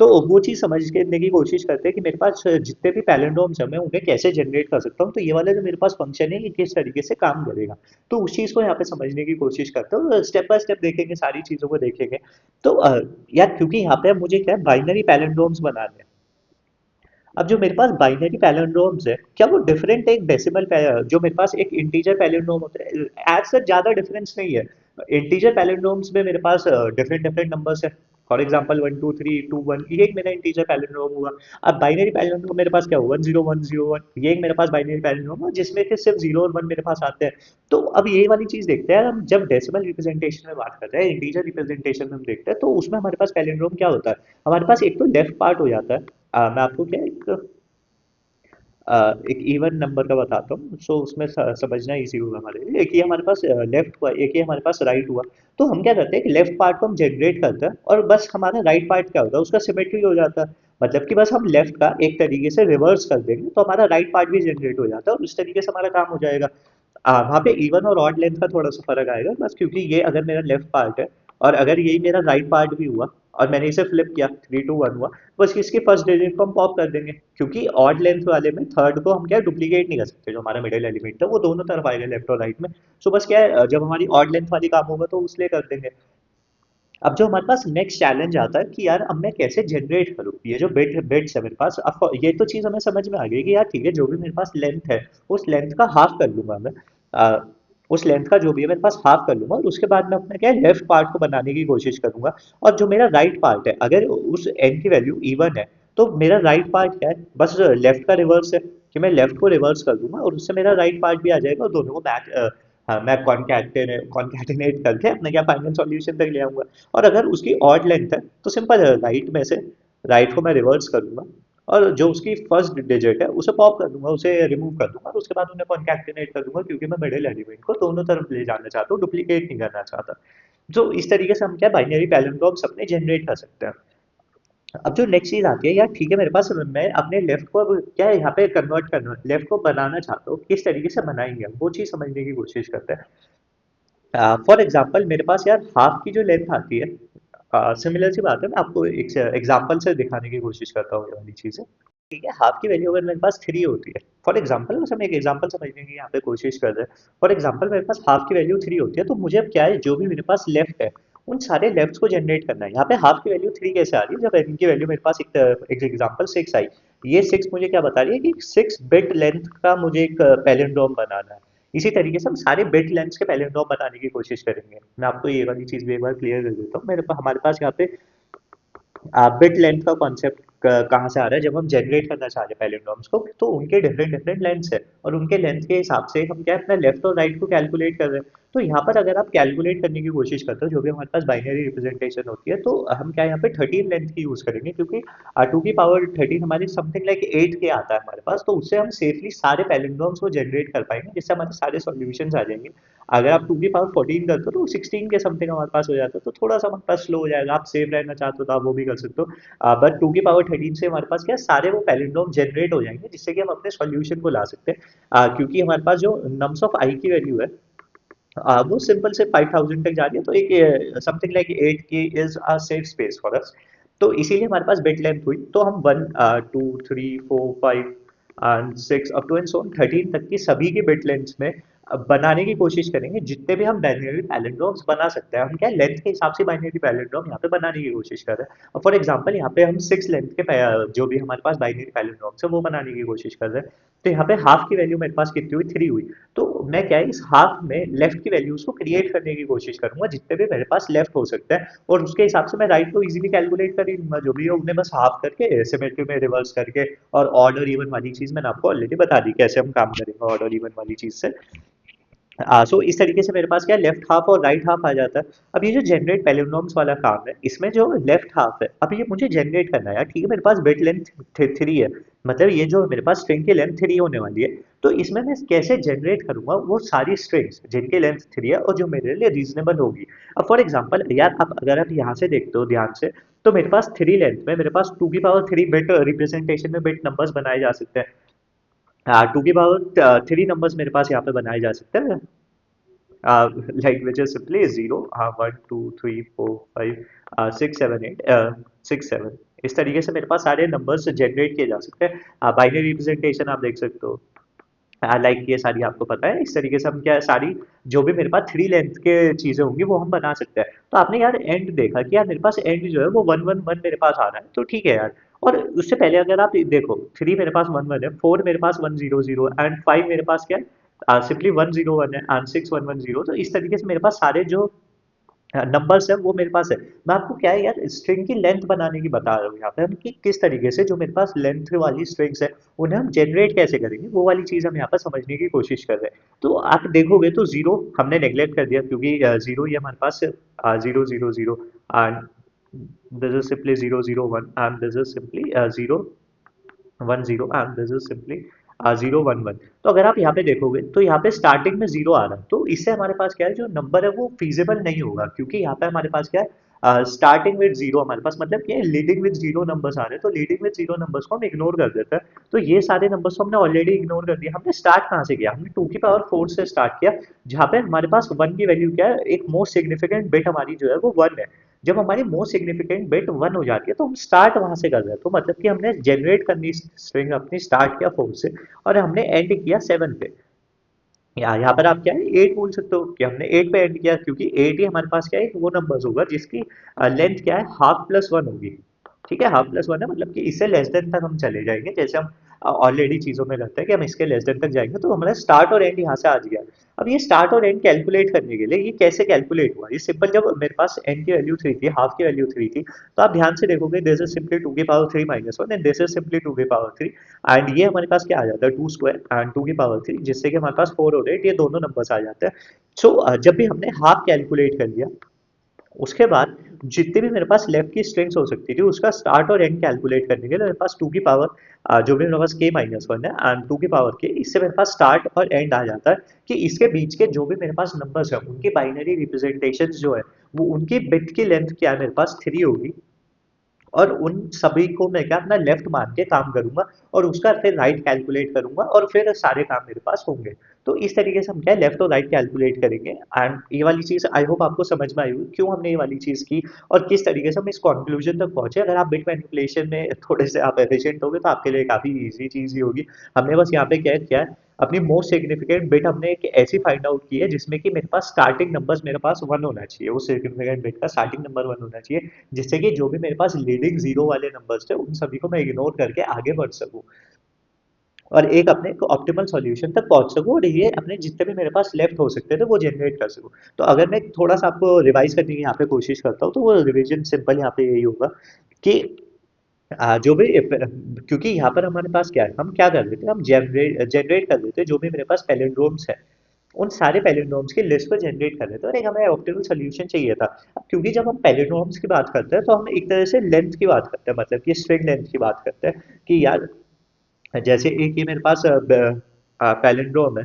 तो वो चीज़ समझने की कोशिश करते हैं कि मेरे पास जितने भी पैलिंड्रोम्स हैं मैं उन्हें कैसे जनरेट कर सकता हूँ, तो ये वाला जो मेरे पास फंक्शन है ये किस तरीके से काम करेगा। तो उस चीज़ को यहाँ पे समझने की कोशिश करते हैं, स्टेप बाय स्टेप देखेंगे, सारी चीज़ों को देखेंगे। तो यार क्योंकि यहाँ पे अब मुझे क्या है, बाइनरी पैलिंड्रोम्स बनाने हैं। अब जो मेरे पास बाइनरी पैलिंड्रोम्स है, क्या वो डिफरेंट है एक डेसिमल जो मेरे पास एक इंटीजर पैलिंड्रोम होता है, एज सच ज़्यादा डिफरेंस नहीं है। इंटीजर पैलिंड्रोम्स में मेरे पास डिफरेंट डिफरेंट नंबर्स है, फॉर एग्जांपल 1 2 3 2 1, ये एक मेरा इंटीजर पैलिंड्रोम हुआ। अब बाइनरी पैलिंड्रोम मेरे पास क्या हुआ, 1 0 1 0 1, ये एक मेरे पास बाइनरी पैलिंड्रोम हुआ जिसमें कि सिर्फ 0 और 1 मेरे पास आते हैं। तो अब ये वाली चीज़ देखते हैं, हम जब डेसिमल रिप्रेजेंटेशन में बात करते हैं, इंटीजर रिप्रेजेंटेशन में हम देखते हैं, तो उसमें हमारे पास पैलिंड्रोम क्या होता है, हमारे पास एक तो लेफ्ट पार्ट हो जाता है। मैं आपको क्या एक एक इवन नंबर का बताता हूँ, सो उसमें समझना इजी होगा हमारे लिए। एक ये हमारे पास लेफ्ट हुआ, एक ये हमारे पास राइट हुआ। तो हम क्या करते हैं कि लेफ्ट पार्ट को हम जनरेट करते हैं, और बस हमारा राइट पार्ट क्या होता है उसका सिमेट्री हो जाता है। मतलब कि बस हम लेफ्ट का एक तरीके से रिवर्स कर देंगे तो हमारा राइट पार्ट भी जनरेट हो जाता है, और उस तरीके से हमारा काम हो जाएगा। वहाँ पे इवन और ऑड लेंथ का थोड़ा सा फर्क आएगा बस, क्योंकि ये अगर मेरा लेफ्ट पार्ट है और अगर यही मेरा राइट पार्ट भी हुआ और मैंने इसे फ्लिप किया 3 2 1 हुआ, बस इसकी फर्स्ट डिजिट को हम पॉप कर देंगे, क्योंकि ऑड लेंथ वाले में थर्ड को हम क्या डुप्लीकेट नहीं कर सकते, जो हमारा मिडिल एलिमेंट है वो दोनों तरफ आएगा लेफ्ट और राइट में। सो बस क्या है, जब हमारी ऑड लेंथ वाली काम होगा तो उसलिए कर देंगे। अब जो हमारे पास नेक्स्ट चैलेंज आता है कि यार अब मैं कैसे जनरेट करूँ ये जो बिट्स है मेरे पास। अब ये तो चीज़ हमें समझ में आ गई कि यार ठीक है, जो भी मेरे पास लेंथ है उस लेंथ का हाफ कर लूंगा मैं। आ, उस लेंथ का जो भी है मेरे पास हाफ कर लूंगा, और उसके बाद मैं अपना क्या है लेफ्ट पार्ट को बनाने की कोशिश करूंगा। और जो मेरा राइट पार्ट है, अगर उस एन की वैल्यू इवन है तो मेरा राइट पार्ट क्या है, बस लेफ्ट का रिवर्स है, कि मैं लेफ्ट को रिवर्स कर दूंगा और उससे मेरा राइट पार्ट भी आ जाएगा, और दोनों को मैच, हाँ, मैं कॉन्कैटिनेट करके अपने क्या फाइनल सॉल्यूशन तक ले आऊंगा। और अगर उसकी ऑड लेंथ है तो सिंपल है, राइट में से राइट को मैं रिवर्स करूंगा, और जो उसकी फर्स्ट डिजिट है उसे पॉप कर दूंगा, उसे रिमूव कर दूंगा, और उसके बाद उन्हें कॉन्कैटिनेट कर दूंगा, क्योंकि मैं मिडिल एलिमेंट को दोनों तरफ ले जाना चाहता हूँ, डुप्लीकेट नहीं करना चाहता। तो इस तरीके से हम क्या बाइनरी पैलिंड्रोम्स अपने जनरेट कर सकते हैं। अब जो नेक्स्ट चीज आती है यार, ठीक है मेरे पास, मैं अपने लेफ्ट को अब क्या है यहाँ पे कन्वर्ट करना, लेफ्ट को बनाना चाहता हूँ, किस तरीके से बनाएंगे हम वो चीज समझने की कोशिश करते हैं। फॉर एग्जाम्पल मेरे पास यार हाफ की जो लेंथ आती है, सिमिलर सी बात है, मैं आपको एक एग्जाम्पल से दिखाने की कोशिश करता हूँ ये वाली चीज़ है। ठीक है, हाफ की वैल्यू अगर मेरे पास 3 होती है, फॉर एग्जाम्पल बस हम एक एग्जाम्पल समझने की यहाँ पे कोशिश कर रहे हैं। फॉर एग्जाम्पल मेरे पास हाफ की वैल्यू 3 होती है, तो मुझे अब क्या है, जो भी मेरे पास लेफ्ट है उन सारे लेफ्ट को जनरेट करना है। यहाँ पे हाफ की वैल्यू 3 कैसे आ रही है, जब इनकी वैल्यू मेरे पास एक एग्जाम्पल 6 आई, ये 6 मुझे क्या बता रही है कि 6 बिट लेंथ का मुझे एक पैलिंड्रोम बनाना है। इसी तरीके से हम सारे बिट लेंथ्स के पैलिंड्रोम बनाने की कोशिश करेंगे। मैं आपको ये वाली चीज़ भी एक बार क्लियर कर देता हूँ। मेरे पास हमारे पास यहाँ पे बिट लेंथ का कॉन्सेप्ट कहाँ से आ रहा है, जब हम जनरेट करना चाह रहे हैं पैलिंड्रोम्स को तो उनके डिफरेंट डिफरेंट लेंथ्स है और उनके लेंथ के हिसाब से हम क्या अपना लेफ्ट और राइट को कैलकुलेट कर रहे हैं। तो यहाँ पर अगर आप कैलकुलेट करने की कोशिश करते हो जो भी हमारे पास बाइनरी रिप्रेजेंटेशन होती है तो हम क्या यहाँ पे 13 लेंथ की यूज करेंगे, क्योंकि 2 की पावर 13 हमारी समथिंग लाइक 8 के आता है हमारे पास, तो उससे हम सेफली सारे पैलिंड्रोम्स को जनरेट कर पाएंगे जिससे हमारे सारे सॉल्यूशंस आ जाएंगे। अगर आप 2 की पावर 14 करते हो तो 16 के समथिंग हमारे पास हो जाता है, तो थोड़ा सा हमारे पास स्लो हो जाएगा। आप सेफ रहना चाहते हो तो आप वो भी कर सकते हो, बट 2 की पावर 13 से हमारे पास क्या है, सारे वो पैलिंड्रोम जनरेट हो जाएंगे जिससे कि हम अपने सॉल्यूशन को ला सकते हैं। क्योंकि हमारे पास जो नम्स ऑफ आई की वैल्यू है वो सिंपल से 5000 तक जा रही है, तो एक समथिंग लाइक 8 की is a safe space for us. तो इसीलिए हमारे पास बिट लेंथ हुई, तो हम 1 2 3 4 5 and 6 up to and so 13 तक की सभी की बिट लेंथ में बनाने की कोशिश करेंगे जितने भी हम बाइनरी पैलिंड्रोम्स बना सकते हैं। हम क्या लेंथ के हिसाब से बाइनरी पैलिंड्रोम यहाँ पे बनाने की कोशिश कर रहे हैं। फॉर एग्जांपल यहाँ पे हम 6 लेंथ के जो भी हमारे पास बाइनरी पैलिंड्रोम्स है वो बनाने की कोशिश कर रहे हैं। तो यहाँ पे हाफ की वैल्यू मेरे पास कितनी हुई, 3 हुई। तो मैं क्या है इस हाफ में लेफ्ट की वैल्यूज को क्रिएट करने की कोशिश करूंगा जितने भी मेरे पास लेफ्ट हो सकते हैं, और उसके हिसाब से मैं राइट को इजीली कैलकुलेट कर ही लूंगा जो भी है उन्हें बस हाफ करके सिमेट्री में रिवर्स करके। और ऑड और इवन वाली चीज मैंने आपको ऑलरेडी बता दी कैसे हम काम करेंगे ऑड और इवन वाली चीज से। सो इस तरीके से मेरे पास क्या लेफ्ट हाफ और राइट हाफ आ जाता है। अब ये जो जनरेट पैलिंड्रोम्स वाला काम है इसमें जो लेफ्ट हाफ है अब ये मुझे जनरेट करना है यार, ठीक है मेरे पास बिट लेंथ 3 है, मतलब ये जो मेरे पास स्ट्रिंग की लेंथ 3 होने वाली है। तो इसमें मैं कैसे जनरेट करूंगा वो सारी स्ट्रिंग्स जिनकी लेंथ 3 है और जो मेरे लिए रीजनेबल होगी। अब फॉर एग्जांपल यार आप अगर आप यहाँ से देखते हो ध्यान से, तो मेरे पास 3 लेंथ में मेरे पास 2 की पावर 3 बिट रिप्रेजेंटेशन में बिट नंबर्स बनाए जा सकते हैं। 2 की पावर 3 नंबर्स मेरे पास यहाँ पे बनाए जा सकते हैं, like which is simply zero, 1 2 3 4 5 6 7 8 6 7। इस तरीके से मेरे पास सारे नंबर्स जनरेट किए जा सकते हैं। बाइनरी रिप्रेजेंटेशन आप देख सकते हो, लाइक ये सारी आपको पता है। इस तरीके से हम क्या है सारी जो भी मेरे पास 3 लेंथ के चीजें होंगी वो हम बना सकते हैं। तो आपने यार एंड देखा कि यार मेरे पास एंड जो है वो 1 1 1 मेरे पास आ रहा है, तो ठीक है यार। और उससे पहले अगर आप देखो 3 मेरे पास 1 1 है, 4 मेरे पास 1 0 0 एंड 5 मेरे पास क्या है सिंपली 1 0 1 है एंड 6 1 1 0। तो इस तरीके से मेरे पास सारे जो नंबर्स है वो मेरे पास है। मैं आपको क्या है यार स्ट्रिंग की लेंथ बनाने की बता रहा हूँ यहाँ पे हम कि किस तरीके से जो मेरे पास लेंथ वाली स्ट्रिंग्स है उन्हें हम जनरेट कैसे करेंगे, वो वाली चीज हम यहाँ पर समझने की कोशिश कर रहे हैं। तो आप देखोगे तो जीरो हमने नेग्लेक्ट कर दिया क्योंकि जीरो ये हमारे पास 0 0 0 and this is simply 0 0 1 and this is simply 0 1 0 and this is simply 0 1 1। तो अगर आप यहाँ पे देखोगे तो यहाँ पे स्टार्टिंग में जीरो आ रहा है, तो इससे हमारे पास क्या है जो नंबर है वो फीजिबल नहीं होगा, क्योंकि यहाँ पे हमारे पास क्या है स्टार्टिंग विद जीरो हमारे पास मतलब क्या है लीडिंग विद जीरो नंबर्स आ रहे हैं, तो लीडिंग विद जीरो नंबर्स को हम इग्नोर कर देते हैं। तो ये सारे नंबर्स को हमने ऑलरेडी इग्नोर कर दिया। हमने स्टार्ट कहाँ से किया, हमने 2 की पावर 4 से स्टार्ट किया, जहाँ पे हमारे पास 1 की वैल्यू क्या है, एक मोस्ट सिग्निफिकेंट बिट हमारी जो है वो 1 है। जब हमारी मोस्ट सिग्निफिकेंट बिट 1 हो जाती है तो हम स्टार्ट वहां से कर रहे हैं, तो मतलब कि हमने जनरेट करनी स्ट्रिंग अपनी स्टार्ट किया 4 से और हमने एंड किया 7 पे। यहाँ पर आप क्या है 8 बोल सकते हो कि हमने 8 पे एंड किया, क्योंकि 8 ही हमारे पास क्या है एक वो नंबर्स होगा जिसकी लेंथ क्या है हाफ प्लस 1 होगी। ठीक है हाफ प्लस 1 है मतलब कि इससे लेस देन तक हम चले जाएंगे, जैसे हम ऑलरेडी चीजों में रहते हैं कि हम इसके लेस देन तक जाएंगे, तो हमारा स्टार्ट और एंड यहाँ से आ गया। अब ये स्टार्ट और एंड कैलकुलेट करने के लिए ये कैसे कैलकुलेट हुआ, ये सिंपल जब मेरे पास एंड की वैल्यू 3 थी हाफ की वैल्यू 3 थी, तो आप ध्यान से देखोगे दिस इज सिंपली 2 की power 3 - 1 and this is simply 2 की पावर 3 एंड ये हमारे पास क्या आ जाता है 2 स्क्वायर एंड 2 की पावर 3, जिससे कि हमारे पास 4 और 8 ये दोनों नंबर्स आ जाते हैं। सो जब भी हमने हाफ कैलकुलेट कर लिया उसके बाद जितने भी मेरे पास लेफ्ट की स्ट्रिंग्स हो सकती थी उसका स्टार्ट और एंड कैलकुलेट करने के लिए मेरे पास 2 की पावर जो भी मेरे पास k - 1 है एंड 2 की पावर k, इससे मेरे पास स्टार्ट और एंड आ जाता है कि इसके बीच के जो भी मेरे पास नंबर्स है उनकी बाइनरी रिप्रेजेंटेशन जो है वो उनकी बिट की लेंथ क्या है मेरे पास 3 होगी, और उन सभी को मैं क्या अपना लेफ्ट मान के काम करूंगा और उसका फिर राइट कैलकुलेट करूंगा और फिर सारे काम मेरे पास होंगे। तो इस तरीके से हम क्या लेफ्ट और राइट कैलकुलेट करेंगे एंड ये वाली चीज आई होप आपको समझ में आई होगी क्यों हमने ये वाली चीज की और किस तरीके से हम इस कंक्लूजन तक पहुंचे। अगर आप बिट मैनिपुलेशन में थोड़े से आप एफिशिएंट होगे तो आपके लिए काफी इजी चीज ही होगी। हमने बस यहाँ पे क्या किया है अपनी मोस्ट सिग्निफिकेंट बिट हमने एक ऐसी फाइंड आउट की है जिसमें कि मेरे पास स्टार्टिंग नंबर्स मेरे पास 1 होना चाहिए, वो सिग्निफिकेंट बिट का स्टार्टिंग नंबर 1 होना चाहिए, जिससे कि जो भी मेरे पास लीडिंग जीरो वाले नंबर्स थे उन सभी को मैं इग्नोर करके आगे बढ़ सकूं और एक अपने ऑप्टिमल सॉल्यूशन तक पहुंच सकूं और ये अपने जितने भी मेरे पास लेफ्ट हो सकते थे वो जनरेट कर सकूं। तो अगर मैं थोड़ा सा आपको रिवाइज करने की यहाँ पे कोशिश करता हूँ तो वो रिवीजन सिंपल यहाँ पे यही होगा कि जो भी क्योंकि यहाँ पर हमारे पास क्या है, हम क्या कर रहे थे, हम जनरेट कर रहे थे जो भी मेरे पास पैलिंड्रोम्स है, उन सारे पैलिंड्रोम्स की लिस्ट को जनरेट कर रहे थे और एक हमें ऑप्टिमल सोल्यूशन चाहिए था। अब क्योंकि जब हम पैलिंड्रोम्स की बात करते हैं तो हम एक तरह से लेंथ की बात करते हैं, मतलब कि स्ट्रिंग लेंथ की बात करते हैं कि यार जैसे एक ये मेरे पास पैलिंड्रोम है,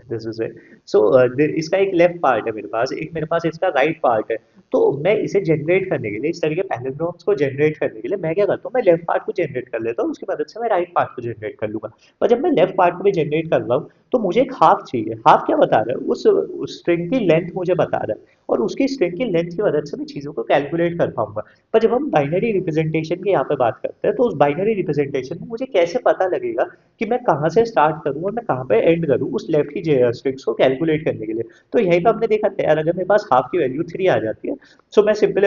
दिस इज इट। सो इसका एक लेफ्ट पार्ट है मेरे पास, एक मेरे पास इसका राइट पार्ट है। तो मैं इसे जनरेट करने के लिए, इस तरह के पैलिंड्रोम्स को जनरेट करने के लिए मैं क्या करता हूँ, मैं लेफ्ट पार्ट को जनरेट कर लेता हूँ, उसकी मदद से मैं राइट पार्ट को जनरेट कर लूंगा। पर जब मैं लेफ्ट पार्ट को भी जनरेट कर रहा हूँ तो मुझे एक हाफ चाहिए। हाफ क्या बता रहा है, उस स्ट्रिंग की लेंथ मुझे बता रहा है, और उसकी स्ट्रिंग की लेंथ की मदद से मैं चीज़ों को कैलकुलेट कर पाऊंगा। पर जब हम बाइनरी रिप्रेजेंटेशन की यहाँ पे बात करते हैं तो उस बाइनरी रिप्रेजेंटेशन में मुझे कैसे पता लगेगा कि मैं कहाँ से स्टार्ट करूँ और मैं कहाँ पे एंड करूँ उस लेफ्ट की स्ट्रिंग्स को कैलकुलेट करने के लिए। तो यहीं पे हमने देखा था यार, अगर मेरे पास हाफ की वैल्यू 3 आ जाती है, सो मैं सिंपल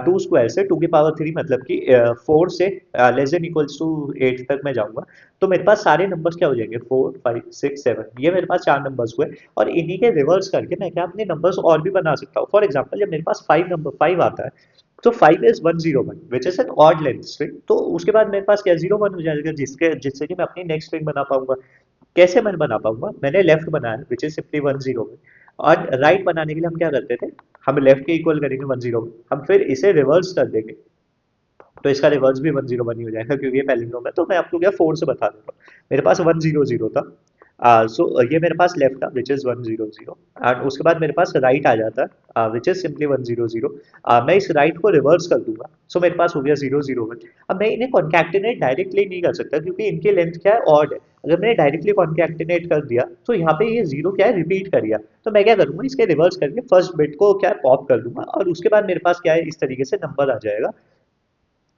2 स्क्वायर से 2 की पावर 3 मतलब कि 4 से लेस देन इक्वल्स टू 8 तक मैं जाऊंगा। तो मेरे पास सारे नंबर्स क्या हो जाएंगे, 4 5 6 7, ये मेरे पास 4 नंबर्स हुए। और इन्हीं के रिवर्स करके मैं क्या अपने नंबर्स और भी बना सकता हूँ। फॉर एग्जाम्पल जब मेरे पास 5 आता है, तो 5 is 101 which is an odd length string, तो उसके बाद मेरे पास क्या 01 हो जाएगा, जिससे कि मैं अपनी नेक्स्ट स्ट्रिंग बना पाऊंगा। कैसे मैं बना पाऊंगा, मैंने लेफ्ट बनाया विच इज सिंपली 101, और राइट बनाने के लिए हम क्या करते थे, हम लेफ्ट के इक्वल करेंगे 101, हम फिर इसे रिवर्स कर देंगे, तो इसका रिवर्स भी 101 ही हो जाएगा क्योंकि ये पैलिंड्रोम है। तो मैं आपको क्या 4 से बता देता हूँ, मेरे पास 100 था। सो ये मेरे पास लेफ्ट था विच इज 100, एंड उसके बाद मेरे पास राइट आ जाता है विच इज सिंपली 100। मैं इस राइट को रिवर्स कर दूंगा, सो मेरे पास हो गया 001। अब मैं इन्हें कॉन्कैटिनेट डायरेक्टली नहीं कर सकता क्योंकि इनकी लेंथ क्या है, ऑड है। अगर मैंने डायरेक्टली कॉन्कैटिनेट कर दिया तो यहाँ पे ये जीरो क्या है, रिपीट कर दिया। तो मैं क्या करूंगा, इसके रिवर्स करके फर्स्ट बिट को क्या पॉप कर दूंगा, और उसके बाद मेरे पास क्या है, इस तरीके से नंबर आ जाएगा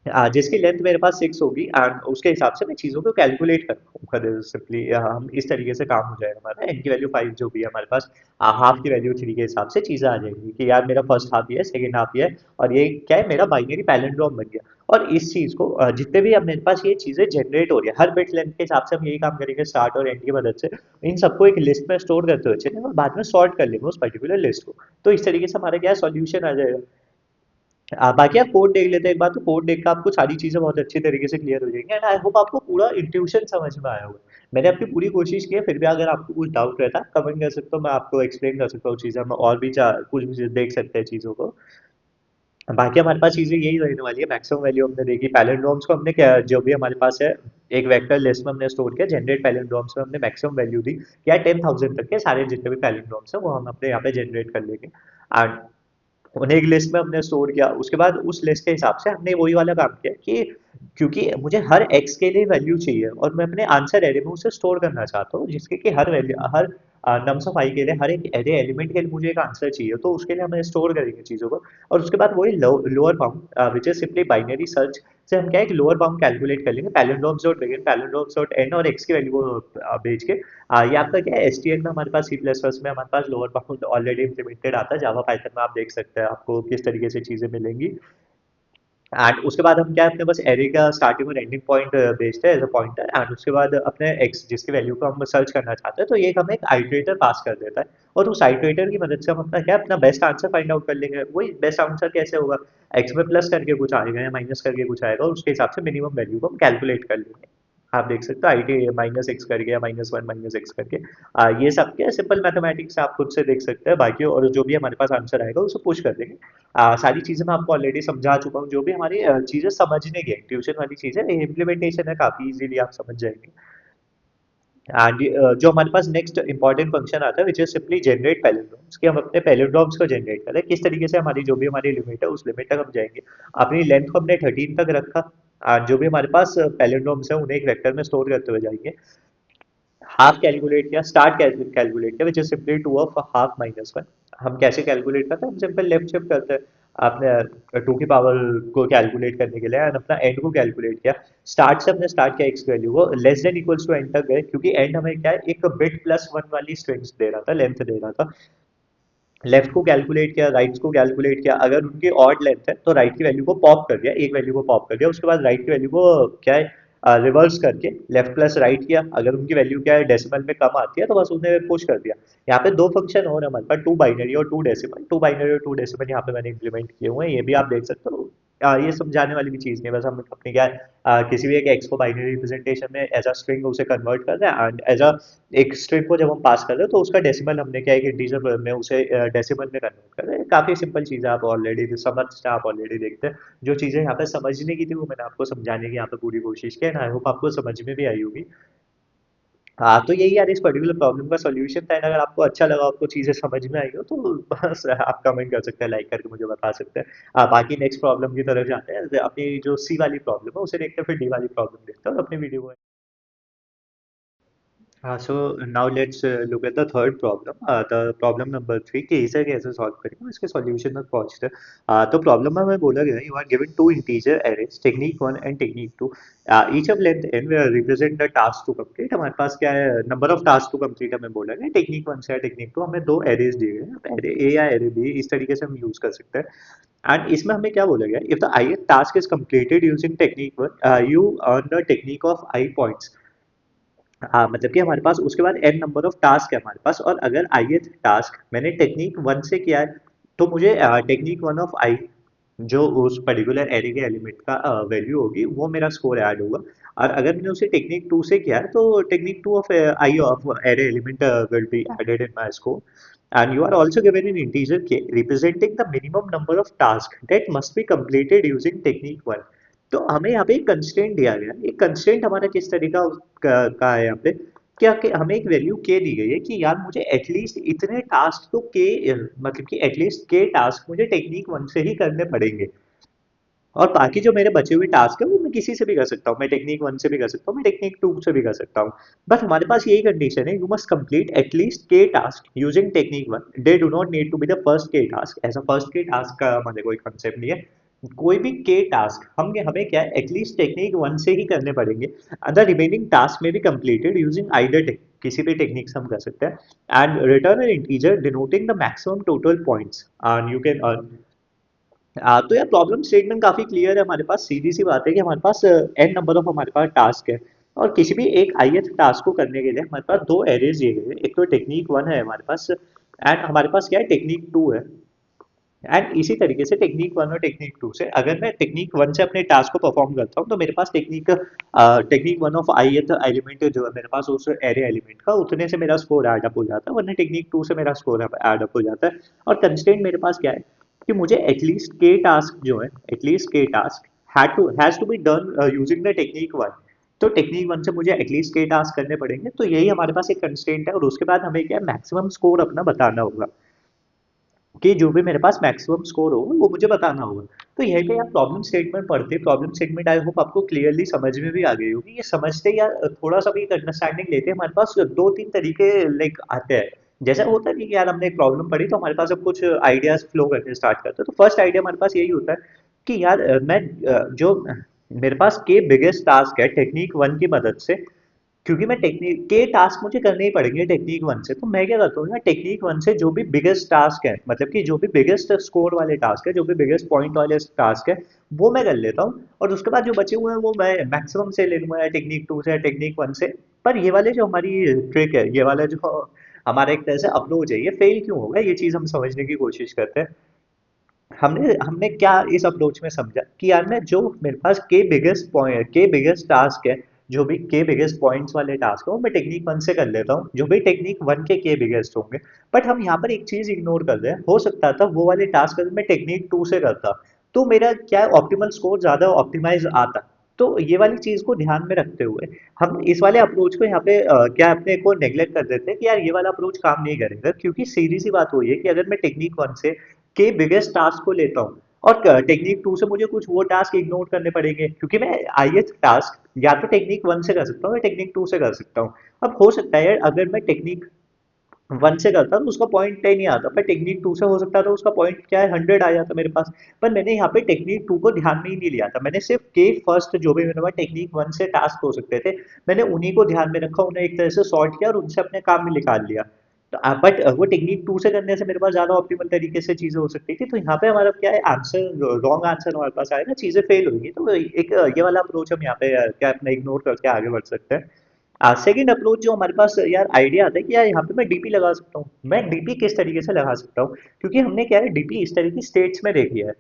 जिसकी लेंथ मेरे पास 6 होगी, एंड उसके हिसाब से मैं चीज़ों को कैलकुलेट कर पाऊंगा सिंपली। हम इस तरीके से काम हो जाएगा हमारा, एन की वैल्यू 5 जो भी है हमारे पास, हाफ की वैल्यू 3 के हिसाब से चीज़ें आ जाएंगी कि यार मेरा फर्स्ट हाफ ये है, सेकेंड हाफ ये है, और ये क्या है, मेरा बाइनरी पैलिंड्रोम बन गया। और इस चीज़ को जितने भी अब मेरे पास ये चीज़ें जनरेट हो रही है, हर बिट लेंथ के हिसाब से हम यही काम करेंगे स्टार्ट और एंड की मदद से, इन सबको एक लिस्ट में स्टोर करते हुए चलेंगे और बाद में सॉर्ट कर लेंगे उस पर्टिकुलर लिस्ट को। तो इस तरीके से हमारा क्या सॉल्यूशन आ जाएगा। बाकी आप कोड देख लेते हैं एक बार, तो कोड देख कर आपको सारी चीजें बहुत अच्छी तरीके से क्लियर हो जाएंगी, एंड आई होप आपको पूरा इंट्यूशन समझ में आया होगा। मैंने अपनी पूरी कोशिश की है, फिर भी अगर आपको कुछ डाउट रहता है कमेंट कर सकते हो, मैं आपको एक्सप्लेन कर सकता हूँ चीजें, हम और भी कुछ भी देख सकते हैं चीजों को। बाकी हमारे पास चीजें यही रहने वाली है, मैक्सिमम वैल्यू हमने देखी, पैलिंड्रोम्स को हमने क्या जो भी हमारे पास है एक वेक्टर लिस्ट में हमने स्टोर किया, जनरेट पैलिंड्रोम्स में हमने मैक्सिमम वैल्यू दी, या 10,000 तक के सारे जितने भी पैलिंड्रोम्स है वो हम अपने यहाँ पे जनरेट कर लेंगे। एंड उन्हें एक लिस्ट में हमने स्टोर किया, उसके बाद उस लिस्ट के हिसाब से हमने वही वाला काम किया कि क्योंकि मुझे हर एक्स के लिए वैल्यू चाहिए और मैं अपने आंसर एरे में उसे स्टोर करना चाहता हूँ, जिसके कि हर वैल्यू, हर नम्स ऑफ आई के लिए, हर एक एरे एलिमेंट के लिए मुझे एक आंसर चाहिए, तो उसके लिए हमें स्टोर करेंगे चीज़ों को। और उसके बाद वही lower bound which is simply binary search से हम क्या एक लोअर बाउंड कैलकुलेट कर लेंगे, पैलिंड्रोम्स डॉट बिगिन पैलिंड्रोम्स डॉट एंड, और एक्स की वैल्यू को भेज के ये आपका क्या है, एसटीएल में हमारे पास, सी प्लस प्लस में हमारे पास लोअर बाउंड ऑलरेडी इंप्लीमेंटेड आता है, जावा पाइथन में आप देख सकते हैं आपको किस तरीके से चीजें मिलेंगी। एंड उसके बाद हम क्या है, अपने बस एरे का स्टार्टिंग और एंडिंग पॉइंट भेजते हैं एज अ पॉइंटर, एंड उसके बाद अपने एक्स जिसकी वैल्यू को हम सर्च करना चाहते हैं, तो ये हमें एक आइटरेटर पास कर देता है, और उस आइटरेटर की मदद से हम अपना क्या अपना बेस्ट आंसर फाइंड आउट कर लेंगे। वही बेस्ट आंसर कैसे होगा, एक्स में प्लस करके कुछ आएगा या माइनस करके कुछ आएगा, और उसके हिसाब से मिनिमम वैल्यू को हम कैलकुलेट कर लेंगे। आप देख सकते हो आई टी -x करके या -1 -x करके, ये सब क्या सिंपल मैथमेटिक्स आप खुद से देख सकते हैं। बाकी और जो भी हमारे पास आंसर आएगा उसे पुश कर देंगे। सारी चीज़ें मैं आपको ऑलरेडी समझा चुका हूँ, जो भी हमारी चीज़ें समझने की ट्यूशन वाली चीज़ें, इम्प्लीमेंटेशन है काफ़ी इजीली आप समझ जाएंगे। एंड जो हमारे पास नेक्स्ट इंपॉर्टेंट फंक्शन आता है विच इज सिंपली जनरेट पैलिंड्रोम्स, कि हम अपने पैलिंड्रोम्स को जनरेट करें किस तरीके से, हमारी जो भी हमारी लिमिट है उस लिमिट तक हम जाएंगे। अपनी लेंथ को हमने 13 तक रखा, जो भी हमारे पास पैलिंड्रोम्स है उन्हें एक वेक्टर में स्टोर करते हुए जाएंगे। हाफ कैलकुलेट किया, स्टार्ट कैलकुलेट किया विच इज सिंपली 2 ऑफ हाफ -1। हम कैसे कैलकुलेट करते हैं, हम सिंपल लेफ्ट शिफ्ट करते हैं आपने 2 की पावर को कैलकुलेट करने के लिए, एंड अपना एंड को कैलकुलेट किया। स्टार्ट से हमने स्टार्ट किया एक्स वैल्यू को less than equals to end तक गए, क्योंकि एंड हमें क्या है एक बिट +1 वाली स्ट्रिंग्स दे रहा था, लेंथ दे रहा था। लेफ्ट को कैलकुलेट किया, राइट को कैलकुलेट किया, अगर उनकी ऑड लेंथ है तो राइट की वैल्यू को पॉप कर दिया, एक वैल्यू को पॉप कर दिया, उसके बाद राइट की वैल्यू को क्या है रिवर्स करके लेफ्ट प्लस राइट किया, अगर उनकी वैल्यू क्या है डेसिमल में कम आती है तो बस उन्हें पुश कर दिया। यहाँ पे दो फंक्शन और हमारे पास, टू बाइनरी और टू डेसिमल, टू बाइनरी और टू डेसिमल यहाँ पे मैंने इंप्लीमेंट किए हुए हैं, ये भी आप देख सकते हो। ये समझाने वाली भी चीज़ नहीं है, बस हम अपने क्या है, किसी भी एक एक्स को बाइनरी रिप्रेजेंटेशन में एज अ स्ट्रिंग उसे कन्वर्ट कर रहे हैं, एंड एज अ एक स्ट्रिंग को जब हम पास कर रहे हैं तो उसका डेसिमल हमने क्या है कि इंटीजर में उसे डेसिमल में कन्वर्ट कर रहे हैं। काफ़ी सिंपल चीज़ है, आप ऑलरेडी समझते हैं, आप ऑलरेडी देखते हैं। जो चीज़ें यहाँ पे समझने की थी वो मैंने आपको समझाने की यहाँ पे पूरी कोशिश की है, आई होप आपको समझ में भी आई होगी। हाँ, तो यही यार इस पर्टिकुलर प्रॉब्लम का सॉल्यूशन था, एंड अगर आपको अच्छा लगा, आपको चीज़ें समझ में आई हो, तो बस आप कमेंट कर सकते हैं, लाइक करके मुझे बता सकते हैं। बाकी नेक्स्ट प्रॉब्लम की तरफ जाते हैं, अपनी जो सी वाली प्रॉब्लम है उसे देखते हैं, फिर डी वाली प्रॉब्लम देखते हैं और अपनी वीडियो को। So now let's look at the third problem. The problem number three कि इसे कैसे सॉल्व करेंगे, इसके सॉल्यूशन तक पहुंचते हैं। तो प्रॉब्लम में हमें बोला गया you are given two integer arrays technique one and technique two, each of length n represent the task to complete. हमारे पास क्या है, number of task to complete हमें बोला गया टेक्निक वन से टेक्निक टू, हमें दो एरेज दिए गए हैं, एरे ए या एरे बी, इस तरीके से हम यूज कर सकते हैं। एंड इसमें हमें क्या बोला गया, if the I task is completed using technique one you earn the technique of I points. हाँ, मतलब कि हमारे पास उसके बाद n नंबर ऑफ टास्क है हमारे पास, और अगर ith टास्क मैंने टेक्निक वन से किया है तो मुझे टेक्निक वन ऑफ आई, जो उस पर्टिकुलर एरे के एलिमेंट का वैल्यू होगी, वो मेरा स्कोर ऐड होगा। और अगर मैंने उसे टेक्निक टू से किया है तो technique two of i of array element will be added in my score. And you are also given an integer k representing the minimum number of tasks that must be completed using technique 1। तो हमें यहाँ पे एक constraint दिया गया है। एक constraint हमारा किस तरीका का है यहाँ पे, क्या कि हमें एक वैल्यू के दी गई है कि यार मुझे एटलीस्ट इतने टास्क तो के, मतलब कि एटलीस्ट के टास्क मुझे टेक्निक वन से ही करने पड़ेंगे, और बाकी जो मेरे बचे हुए टास्क है वो मैं किसी से भी कर सकता हूँ, मैं टेक्निक वन से भी कर सकता हूँ, मैं टेक्निक टू से भी कर सकता हूँ। बट हमारे पास यही कंडीशन है, you must complete at least k task using technique one, they do not need to be the first k task. ऐसा फर्स्ट के टास्क का हमारे कोई कंसेप्ट नहीं है, कोई भी के टास्क हम हमें क्या है एटलीस्ट टेक्निक वन से ही करने पड़ेंगे। अदर रिमेनिंग टास्क में भी कंप्लीटेड यूजिंग आइदर किसी भी टेक्निक से हम कर सकते हैं। And return N integer denoting the maximum total points and you can earn. तो यार प्रॉब्लम स्टेटमेंट काफी क्लियर है, हमारे पास सीधी सी बात है कि हमारे पास एन नंबर ऑफ हमारे पास टास्क है, और किसी भी एक ith टास्क को करने के लिए हमारे पास दो एरेज दिए गए हैं, एक तो टेक्निक वन है हमारे पास, एंड हमारे पास क्या है टेक्निक टू है। एंड इसी तरीके से टेक्निक वन और टेक्निक टू से अगर मैं टेक्निक वन से अपने टास्क को परफॉर्म करता हूँ तो मेरे पास technique one of ith element जो है मेरे पास उस एरे एलिमेंट का, उतने से मेरा स्कोर ऐड अप हो जाता है, वरना टेक्निक टू से मेरा स्कोर ऐड अप हो जाता है। और कंस्ट्रेंट मेरे पास क्या है कि मुझे एटलीस्ट के टास्क जो है, at least k task has to be done using the technique one. तो टेक्निक वन से मुझे एटलीस्ट के टास्क करने पड़ेंगे, तो यही हमारे पास एक कंस्ट्रेंट है, और उसके बाद हमें क्या मैक्सिमम स्कोर अपना बताना होगा कि जो भी मेरे पास मैक्सिमम स्कोर होगा वो मुझे बताना होगा। तो यहीं पे आप प्रॉब्लम स्टेटमेंट पढ़ते, प्रॉब्लम स्टेटमेंट आई होप आपको क्लियरली समझ में भी आ गई होगी। ये समझते या थोड़ा सा भी अंडरस्टैंडिंग लेते हमारे पास दो तीन तरीके लाइक आते हैं। जैसा होता है कि यार हमने एक प्रॉब्लम पढ़ी तो हमारे पास अब कुछ आइडियाज फ्लो करने स्टार्ट करते हैं। तो फर्स्ट आइडिया हमारे पास यही होता है कि यार जो मेरे पास के बिगेस्ट टास्क है टेक्निक वन की मदद से, क्योंकि मैं टेक्निक के टास्क मुझे करने ही पड़ेंगे टेक्निक वन से, तो मैं क्या करता हूँ ना, टेक्निक वन से जो भी बिगेस्ट टास्क है, मतलब कि जो भी बिगेस्ट स्कोर वाले टास्क है, जो भी बिगेस्ट पॉइंट वाले टास्क है, वो मैं कर लेता हूँ, और उसके बाद जो बचे हुए हैं वो मैं मैक्सिमम से ले लूंगा, या टेक्निक टू से या टेक्निक वन से। पर ये वाले जो हमारी ट्रिक है, ये वाला जो हमारा एक तरह से अप्रोच है, ये फेल क्यों होगा, ये चीज हम समझने की कोशिश करते हैं। हमने हमने क्या इस अप्रोच में समझा कि यार मैं जो मेरे पास के बिगेस्ट पॉइंट, के बिगेस्ट टास्क है, जो भी के बिगेस्ट पॉइंट्स वाले टास्क है वो मैं टेक्निक वन से कर लेता हूँ, जो भी टेक्निक वन के बिगेस्ट होंगे। बट हम यहाँ पर एक चीज इग्नोर कर रहे हैं, हो सकता था वो वाले टास्क अगर मैं टेक्निक टू से करता तो मेरा क्या ऑप्टिमल स्कोर ज्यादा ऑप्टिमाइज आता। तो ये वाली चीज को ध्यान में रखते हुए हम इस वाले अप्रोच को यहाँ पे क्या अपने को नेग्लेक्ट कर देते हैं कि यार ये वाला अप्रोच काम नहीं करेगा, क्योंकि सीधी सी बात वही है कि अगर मैं टेक्निक वन से के बिगेस्ट टास्क को लेता हूँ और टेक्निक टू से मुझे कुछ वो टास्क इग्नोर करने पड़ेंगे, क्योंकि मैं ith टास्क या तो टेक्निक वन से कर सकता हूँ या टेक्निक टू से कर सकता हूँ। अब हो सकता है अगर मैं टेक्निक वन से करता तो उसका पॉइंट 10 ही आता, पर टेक्निक टू से हो सकता था उसका पॉइंट क्या है 100 आ जाता मेरे पास। पर मैंने यहाँ पे टेक्निक टू को ध्यान में ही नहीं लिया था, मैंने सिर्फ के फर्स्ट जो भी मेरे पास टेक्निक वन से टास्क हो सकते थे, मैंने उन्हीं को ध्यान में रखा, उन्हें एक तरह से सॉर्ट किया और उनसे अपने काम में निकाल लिया। तो बट वो टेक्निक टू से करने से मेरे पास ज्यादा ऑप्टिमल तरीके से चीजें हो सकती थी, तो यहाँ पे हमारा क्या है आंसर, रॉन्ग आंसर हमारे पास आएगा, चीजें फेल होंगी। तो एक ये वाला अप्रोच हम यहाँ पे क्या अपना इग्नोर करके आगे बढ़ सकते हैं। सेकंड अप्रोच जो हमारे पास यार आइडिया आता है कि यार यहाँ पे मैं डीपी लगा सकता हूँ। मैं डीपी किस तरीके से लगा सकता हूँ, क्योंकि हमने क्या है डीपी इस तरह की स्टेट्स में देखी है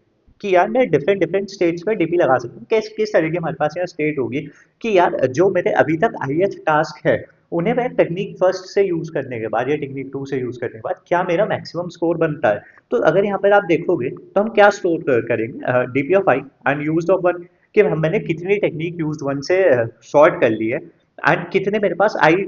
कि यार मैं डिफरेंट डिफरेंट स्टेट्स में डीपी लगा सकता हूँ। किस तरह की हमारे पास यहाँ स्टेट होगी कि यार जो मेरे अभी तक आईएथ टास्क है उन्हें मैं टेक्निक फर्स्ट से यूज करने के बाद या टेक्निक टू से यूज करने के बाद क्या मेरा मैक्सिमम स्कोर बनता है। तो अगर यहाँ पर आप देखोगे तो हम क्या स्टोर करेंगे DP of I and use of one, कि मैंने कितनी टेक्निक यूज वन से शॉर्ट कर ली है एंड कितने मेरे पास आई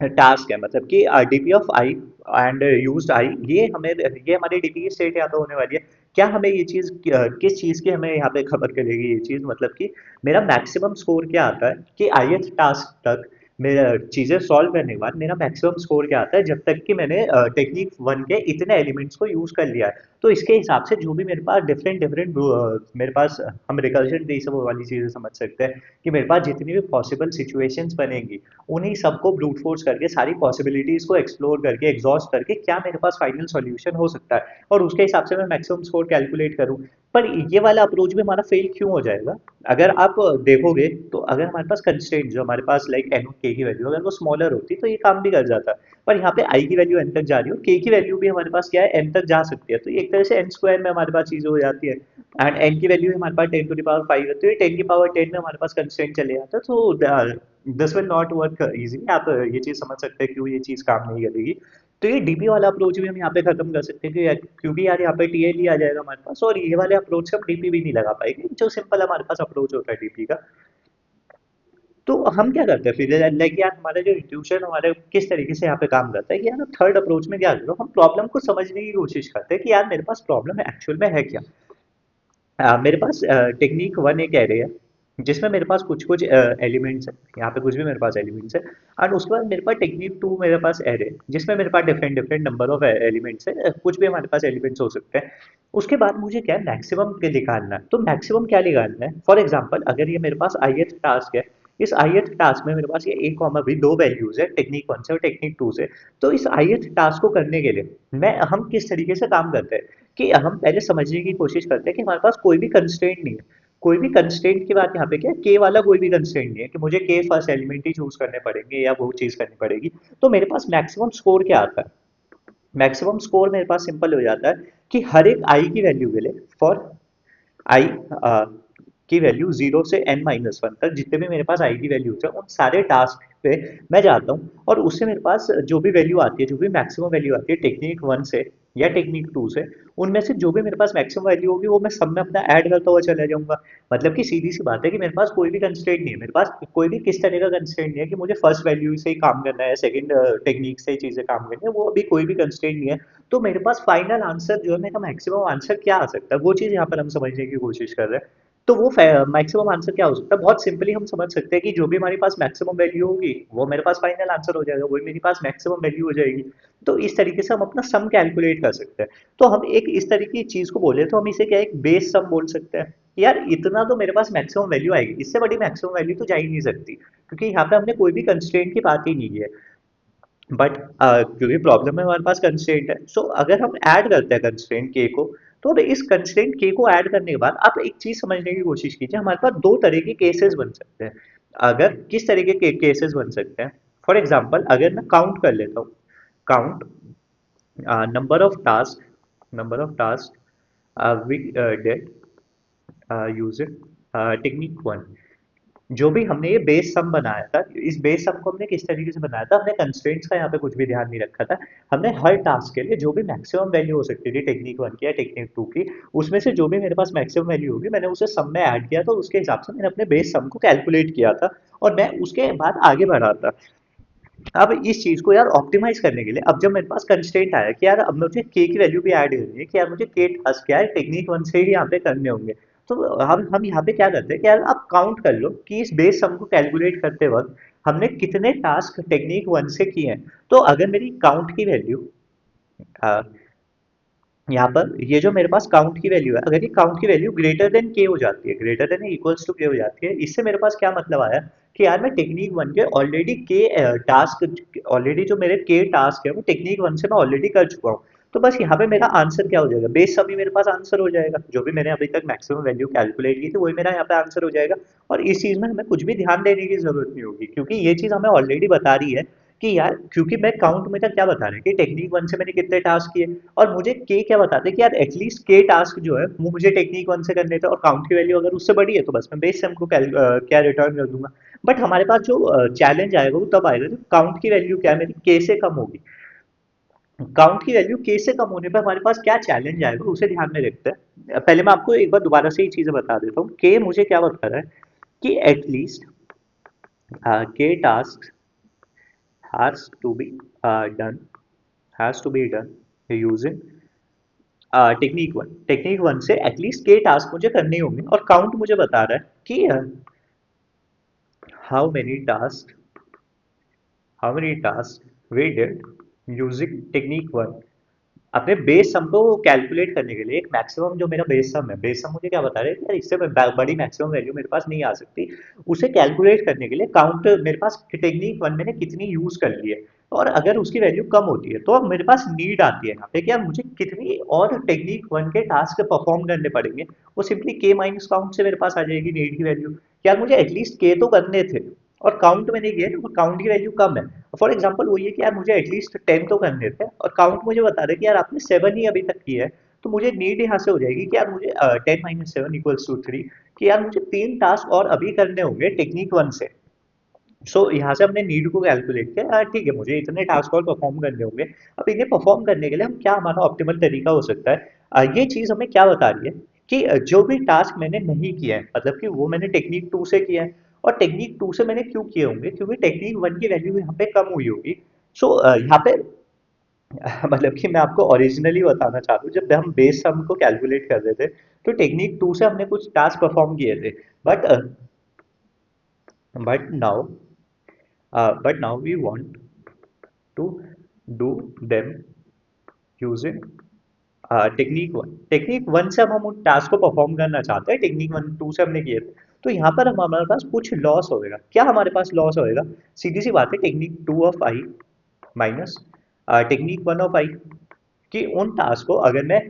टास्क है, मतलब कि DP of I and used I, ये हमारी डीपी की स्टेट यहाँ पे होने वाली है। क्या हमें ये चीज किस चीज की हमें यहाँ पे खबर करेगी ये चीज, मतलब कि मेरा मैक्सिमम स्कोर क्या आता है कि आईएथ टास्क तक मेरा चीजें सॉल्व करने के बाद मेरा मैक्सिमम स्कोर क्या आता है जब तक कि मैंने टेक्निक वन के इतने एलिमेंट्स को यूज कर लिया है। तो इसके हिसाब से जो भी मेरे पास डिफरेंट डिफरेंट मेरे पास हम रिकर्जन ये सब वाली चीजें समझ सकते हैं कि मेरे पास जितनी भी पॉसिबल सिचुएशंस बनेंगी उन्हीं सबको ब्रूट फोर्स करके सारी पॉसिबिलिटीज को एक्सप्लोर करके एग्जॉस्ट करके क्या मेरे पास फाइनल सॉल्यूशन हो सकता है और उसके हिसाब से मैं मैक्सिमम स्कोर कैलकुलेट करूं। पर ये वाला अप्रोच भी हमारा फेल क्यों हो जाएगा? अगर आप देखोगे तो अगर हमारे पास कंस्ट्रेंट जो हमारे पास लाइक एन के की वैल्यू अगर वो स्मॉलर होती तो ये काम भी कर जाता, पर यहाँ पे आई की वैल्यू एन तक जा रही है और के की वैल्यू भी हमारे पास क्या है एन तक जा सकती है, तो ये एक तरह से एन स्क्वायर में हमारे पास चीजें हो जाती है एंड एन की वैल्यू हमारे पास 10 to the power 5 है, तो ये 10 की पावर 10 में हमारे पास कंस्ट्रेंट चले जाता है। तो this will not work easily, आप ये चीज समझ सकते हैं क्यों ये चीज काम नहीं करेगी। तो ये डीपी वाला अप्रोच भी हम यहाँ पे खत्म कर सकते हैं कि क्योंकि यार यहाँ पे टीएल ही आ जाएगा हमारे पास और ये वाले अप्रोच से हम डीपी भी नहीं लगा पाएंगे जो सिंपल हमारे पास अप्रोच होता है डीपी का। तो हम क्या करते हैं फिर लाइक यार हमारा जो इंट्यूशन हमारे किस तरीके से यहाँ पे काम करता है कि यार थर्ड अप्रोच में क्या करो हम प्रॉब्लम को समझने की कोशिश करते हैं कि यार मेरे पास प्रॉब्लम एक्चुअल में है क्या। मेरे पास टेक्निक वन एक एरे है जिसमें मेरे पास कुछ कुछ एलिमेंट्स है, यहाँ पे कुछ भी मेरे पास एलिमेंट्स है एंड उसके बाद मेरे पास टेक्निक टू मेरे पास एरे जिसमें मेरे पास different different number of elements है, कुछ भी हमारे पास एलिमेंट्स हो सकते हैं। उसके बाद मुझे क्या है मैक्सिमम के निकालना है, तो मैक्सिमम क्या निकालना है फॉर एग्जाम्पल अगर ये मेरे पास ith टास्क है, इस ith टास्क में मेरे पास ये ए कॉमा भी दो वैल्यूज है टेक्निक वन से और टेक्निक टू से। तो इस ith टास्क को करने के लिए मैं हम किस तरीके से काम करते हैं कि हम पहले समझने की कोशिश करते हैं कि हमारे पास कोई भी कंस्ट्रेंट नहीं है। कोई भी कंस्ट्रेंट की बात यहाँ पे क्या है, के वाला कोई भी कंस्ट्रेंट नहीं है कि मुझे के फर्स्ट एलिमेंट ही चूज करने पड़ेंगे या वो चीज करनी पड़ेगी। तो मेरे पास मैक्सिमम स्कोर क्या आता है? मैक्सिमम स्कोर मेरे पास सिंपल हो जाता है कि हर एक आई की वैल्यू के लिए फॉर आई की वैल्यू 0 से n-1 तक जितने भी मेरे पास आई की वैल्यूज है उन सारे टास्क पे मैं जाता हूँ और उससे मेरे पास जो भी वैल्यू आती है जो भी मैक्सिमम वैल्यू आती है टेक्निक वन से या टेक्निक टू से, उनमें से जो भी मेरे पास मैक्सिमम वैल्यू होगी वो मैं सब में अपना ऐड करता हुआ चला जाऊंगा। मतलब कि सीधी सी बात है कि मेरे पास कोई भी कंस्ट्रेंट नहीं है, मेरे पास कोई भी किस तरह का कंस्ट्रेंट नहीं है कि मुझे फर्स्ट वैल्यू से ही काम करना है सेकंड टेक्निक से ही चीजें काम करनी है, वो अभी कोई भी कंस्ट्रेंट नहीं है। तो मेरे पास फाइनल आंसर जो है मेरा मैक्सिमम आंसर क्या आ सकता है वो चीज यहाँ पर हम समझने की कोशिश कर रहे हैं। तो वो मैक्सिमम आंसर क्या हो सकता है बहुत सिंपली हम समझ सकते हैं कि जो भी हमारे पास मैक्सिमम वैल्यू होगी वो मेरे पास फाइनल आंसर हो जाएगा, वही मेरे पास मैक्सिमम वैल्यू हो जाएगी। तो इस तरीके से हम अपना सम कैलकुलेट कर सकते हैं। तो हम एक इस तरीके की चीज को बोले तो हम इसे क्या एक बेस सम बोल सकते हैं। यार इतना तो मेरे पास मैक्सिमम वैल्यू आएगी, इससे बड़ी मैक्सिमम वैल्यू तो जा ही नहीं सकती क्योंकि यहाँ पे हमने कोई भी कंस्ट्रेंट की बात ही नहीं की है। बट क्योंकि प्रॉब्लम में हमारे पास कंस्ट्रेंट है, सो अगर हम ऐड करते हैं कंस्ट्रेंट के को, तो अब इस कंस्ट्रेंट के को ऐड करने के बाद आप एक चीज समझने की कोशिश कीजिए हमारे पास दो तरह के केसेस बन सकते हैं। अगर किस तरीके के केसेस बन सकते हैं, फॉर एग्जाम्पल अगर मैं काउंट कर लेता हूँ, count number of task we did using technique one. जो भी हमने ये बेस सम बनाया था, इस बेस सम को हमने किस तरीके से बनाया था, हमने कंस्ट्रेंट्स का यहाँ पे कुछ भी ध्यान नहीं रखा था। हमने हर टास्क के लिए जो भी मैक्सिमम वैल्यू हो सकती थी टेक्निक वन की या टेक्निक टू की, उसमें से जो भी मेरे पास मैक्सिमम वैल्यू होगी मैंने उसे सम में ऐड किया, तो उसके हिसाब से मैंने अपने बेस सम को कैलकुलेट किया था और मैं उसके बाद आगे बढ़ा था। अब इस चीज को यार ऑप्टिमाइज करने के लिए अब जब मेरे पास कंस्ट्रेंट आया कि यार अब मुझे के की वैल्यू भी ऐड करनी है कि यार मुझे के टास्क क्या है टेक्निक वन से ही यहाँ पे करने होंगे, तो हम यहाँ पे क्या करते हैं कि यार आप काउंट कर लो कि इस बेस सम को कैलकुलेट करते वक्त हमने कितने टास्क टेक्निक वन से किए हैं। तो अगर मेरी काउंट की वैल्यू यहाँ पर ये जो मेरे पास काउंट की वैल्यू है, अगर ये काउंट की वैल्यू ग्रेटर देन के हो जाती है, greater than equals to k हो जाती है, इससे मेरे पास क्या मतलब आया कि यार मैं टेक्निक वन के ऑलरेडी के टास्क ऑलरेडी जो मेरे के टास्क है वो टेक्निक वन से मैं ऑलरेडी कर चुका हूँ। तो बस यहाँ पे मेरा आंसर क्या हो जाएगा, बेस सभी मेरे पास आंसर हो जाएगा, जो भी मैंने अभी तक मैक्सिमम वैल्यू कैलकुलेट की थी वही मेरा यहाँ पे आंसर हो जाएगा। और इस चीज में हमें कुछ भी ध्यान देने की जरूरत नहीं होगी क्योंकि ये चीज हमें ऑलरेडी बता रही है कि यार क्योंकि मैं काउंट में क्या बता रहा है कि टेक्निक वन से मैंने कितने टास्क किए, और मुझे के क्या बताते हैं कि यार एटलीस्ट के टास्क जो है वो मुझे टेक्निक वन से करने थे, और काउंट की वैल्यू अगर उससे बड़ी है तो बस मैं बेस सम को क्या रिटर्न कर दूंगा। बट हमारे पास जो चैलेंज आएगा वो तब आएगा जब काउंट की वैल्यू क्या है मेरी के से कम होगी। काउंट की वैल्यू के से कम होने पर हमारे पास क्या चैलेंज आएगा उसे ध्यान में रखते हैं। पहले मैं आपको एक बार दोबारा से ही चीजें बता देता हूँ। के मुझे क्या बता रहा है कि at least k task has to be done has to be done using technique one से एटलीस्ट के टास्क मुझे करने होंगे, और काउंट मुझे बता रहा है कि how many task how many task we did using technique one. अपने बेस सम को कैलकुलेट करने के लिए एक मैक्सिमम जो मेरा बेस सम है, बेस सम मुझे क्या बता रहा है कि यार इससे बड़ी मैक्सिमम वैल्यू मेरे पास नहीं आ सकती। उसे कैलकुलेट करने के लिए काउंट मेरे पास टेक्निक वन मैंने कितनी यूज कर ली है, और अगर उसकी वैल्यू कम होती है तो अब मेरे पास नीड आती है यहाँ पे कि यार मुझे कितनी और टेक्निक वन के टास्क परफॉर्म करने पड़ेंगे। वो सिंपली के माइनस काउंट से मेरे पास आ जाएगी नीड की वैल्यू कि यार मुझे एटलीस्ट के तो करने थे, और काउंट मैंने किया ना, काउंट की वैल्यू कम है। फॉर एग्जाम्पल वो ये कि यार मुझे एटलीस्ट 10 तो करने थे, और काउंट मुझे बता रहे कि यार आपने 7 ही अभी तक किया है। तो मुझे नीड यहाँ से हो जाएगी कि यार मुझे 10 - 7 = 3, कि यार मुझे 3 टास्क और अभी करने होंगे टेक्निक वन से। यहाँ से हमने नीड को कैलकुलेट किया, यार ठीक है मुझे इतने टास्क और परफॉर्म करने होंगे। अब इन्हें परफॉर्म करने के लिए हम क्या हमारा ऑप्टिमल तरीका हो सकता है। ये चीज हमें क्या बता रही है कि जो भी टास्क मैंने नहीं किया है, मतलब कि वो मैंने टेक्निक टू से किया है, और टेक्निक टू से मैंने क्यों किए होंगे क्योंकि टेक्निक वन की वैल्यू यहाँ पे कम हुई होगी। यहाँ पे मतलब कि मैं आपको ओरिजिनली बताना चाहता हूँ, जब हम बेस सम को कैलकुलेट कर रहे थे तो टेक्निक टू से हमने कुछ टास्क परफॉर्म किए थे। But but now but now we want to do them using technique one से हम उन टास्क को परफॉर्म करना चाहते हैं, टेक्निक वन टू से हमने किए थे। तो यहाँ पर हम हमारे पास कुछ लॉस होएगा। क्या हमारे पास लॉस होएगा? सीधी सी बात है, technique two of i minus technique one of i, कि उन टास्क को अगर मैं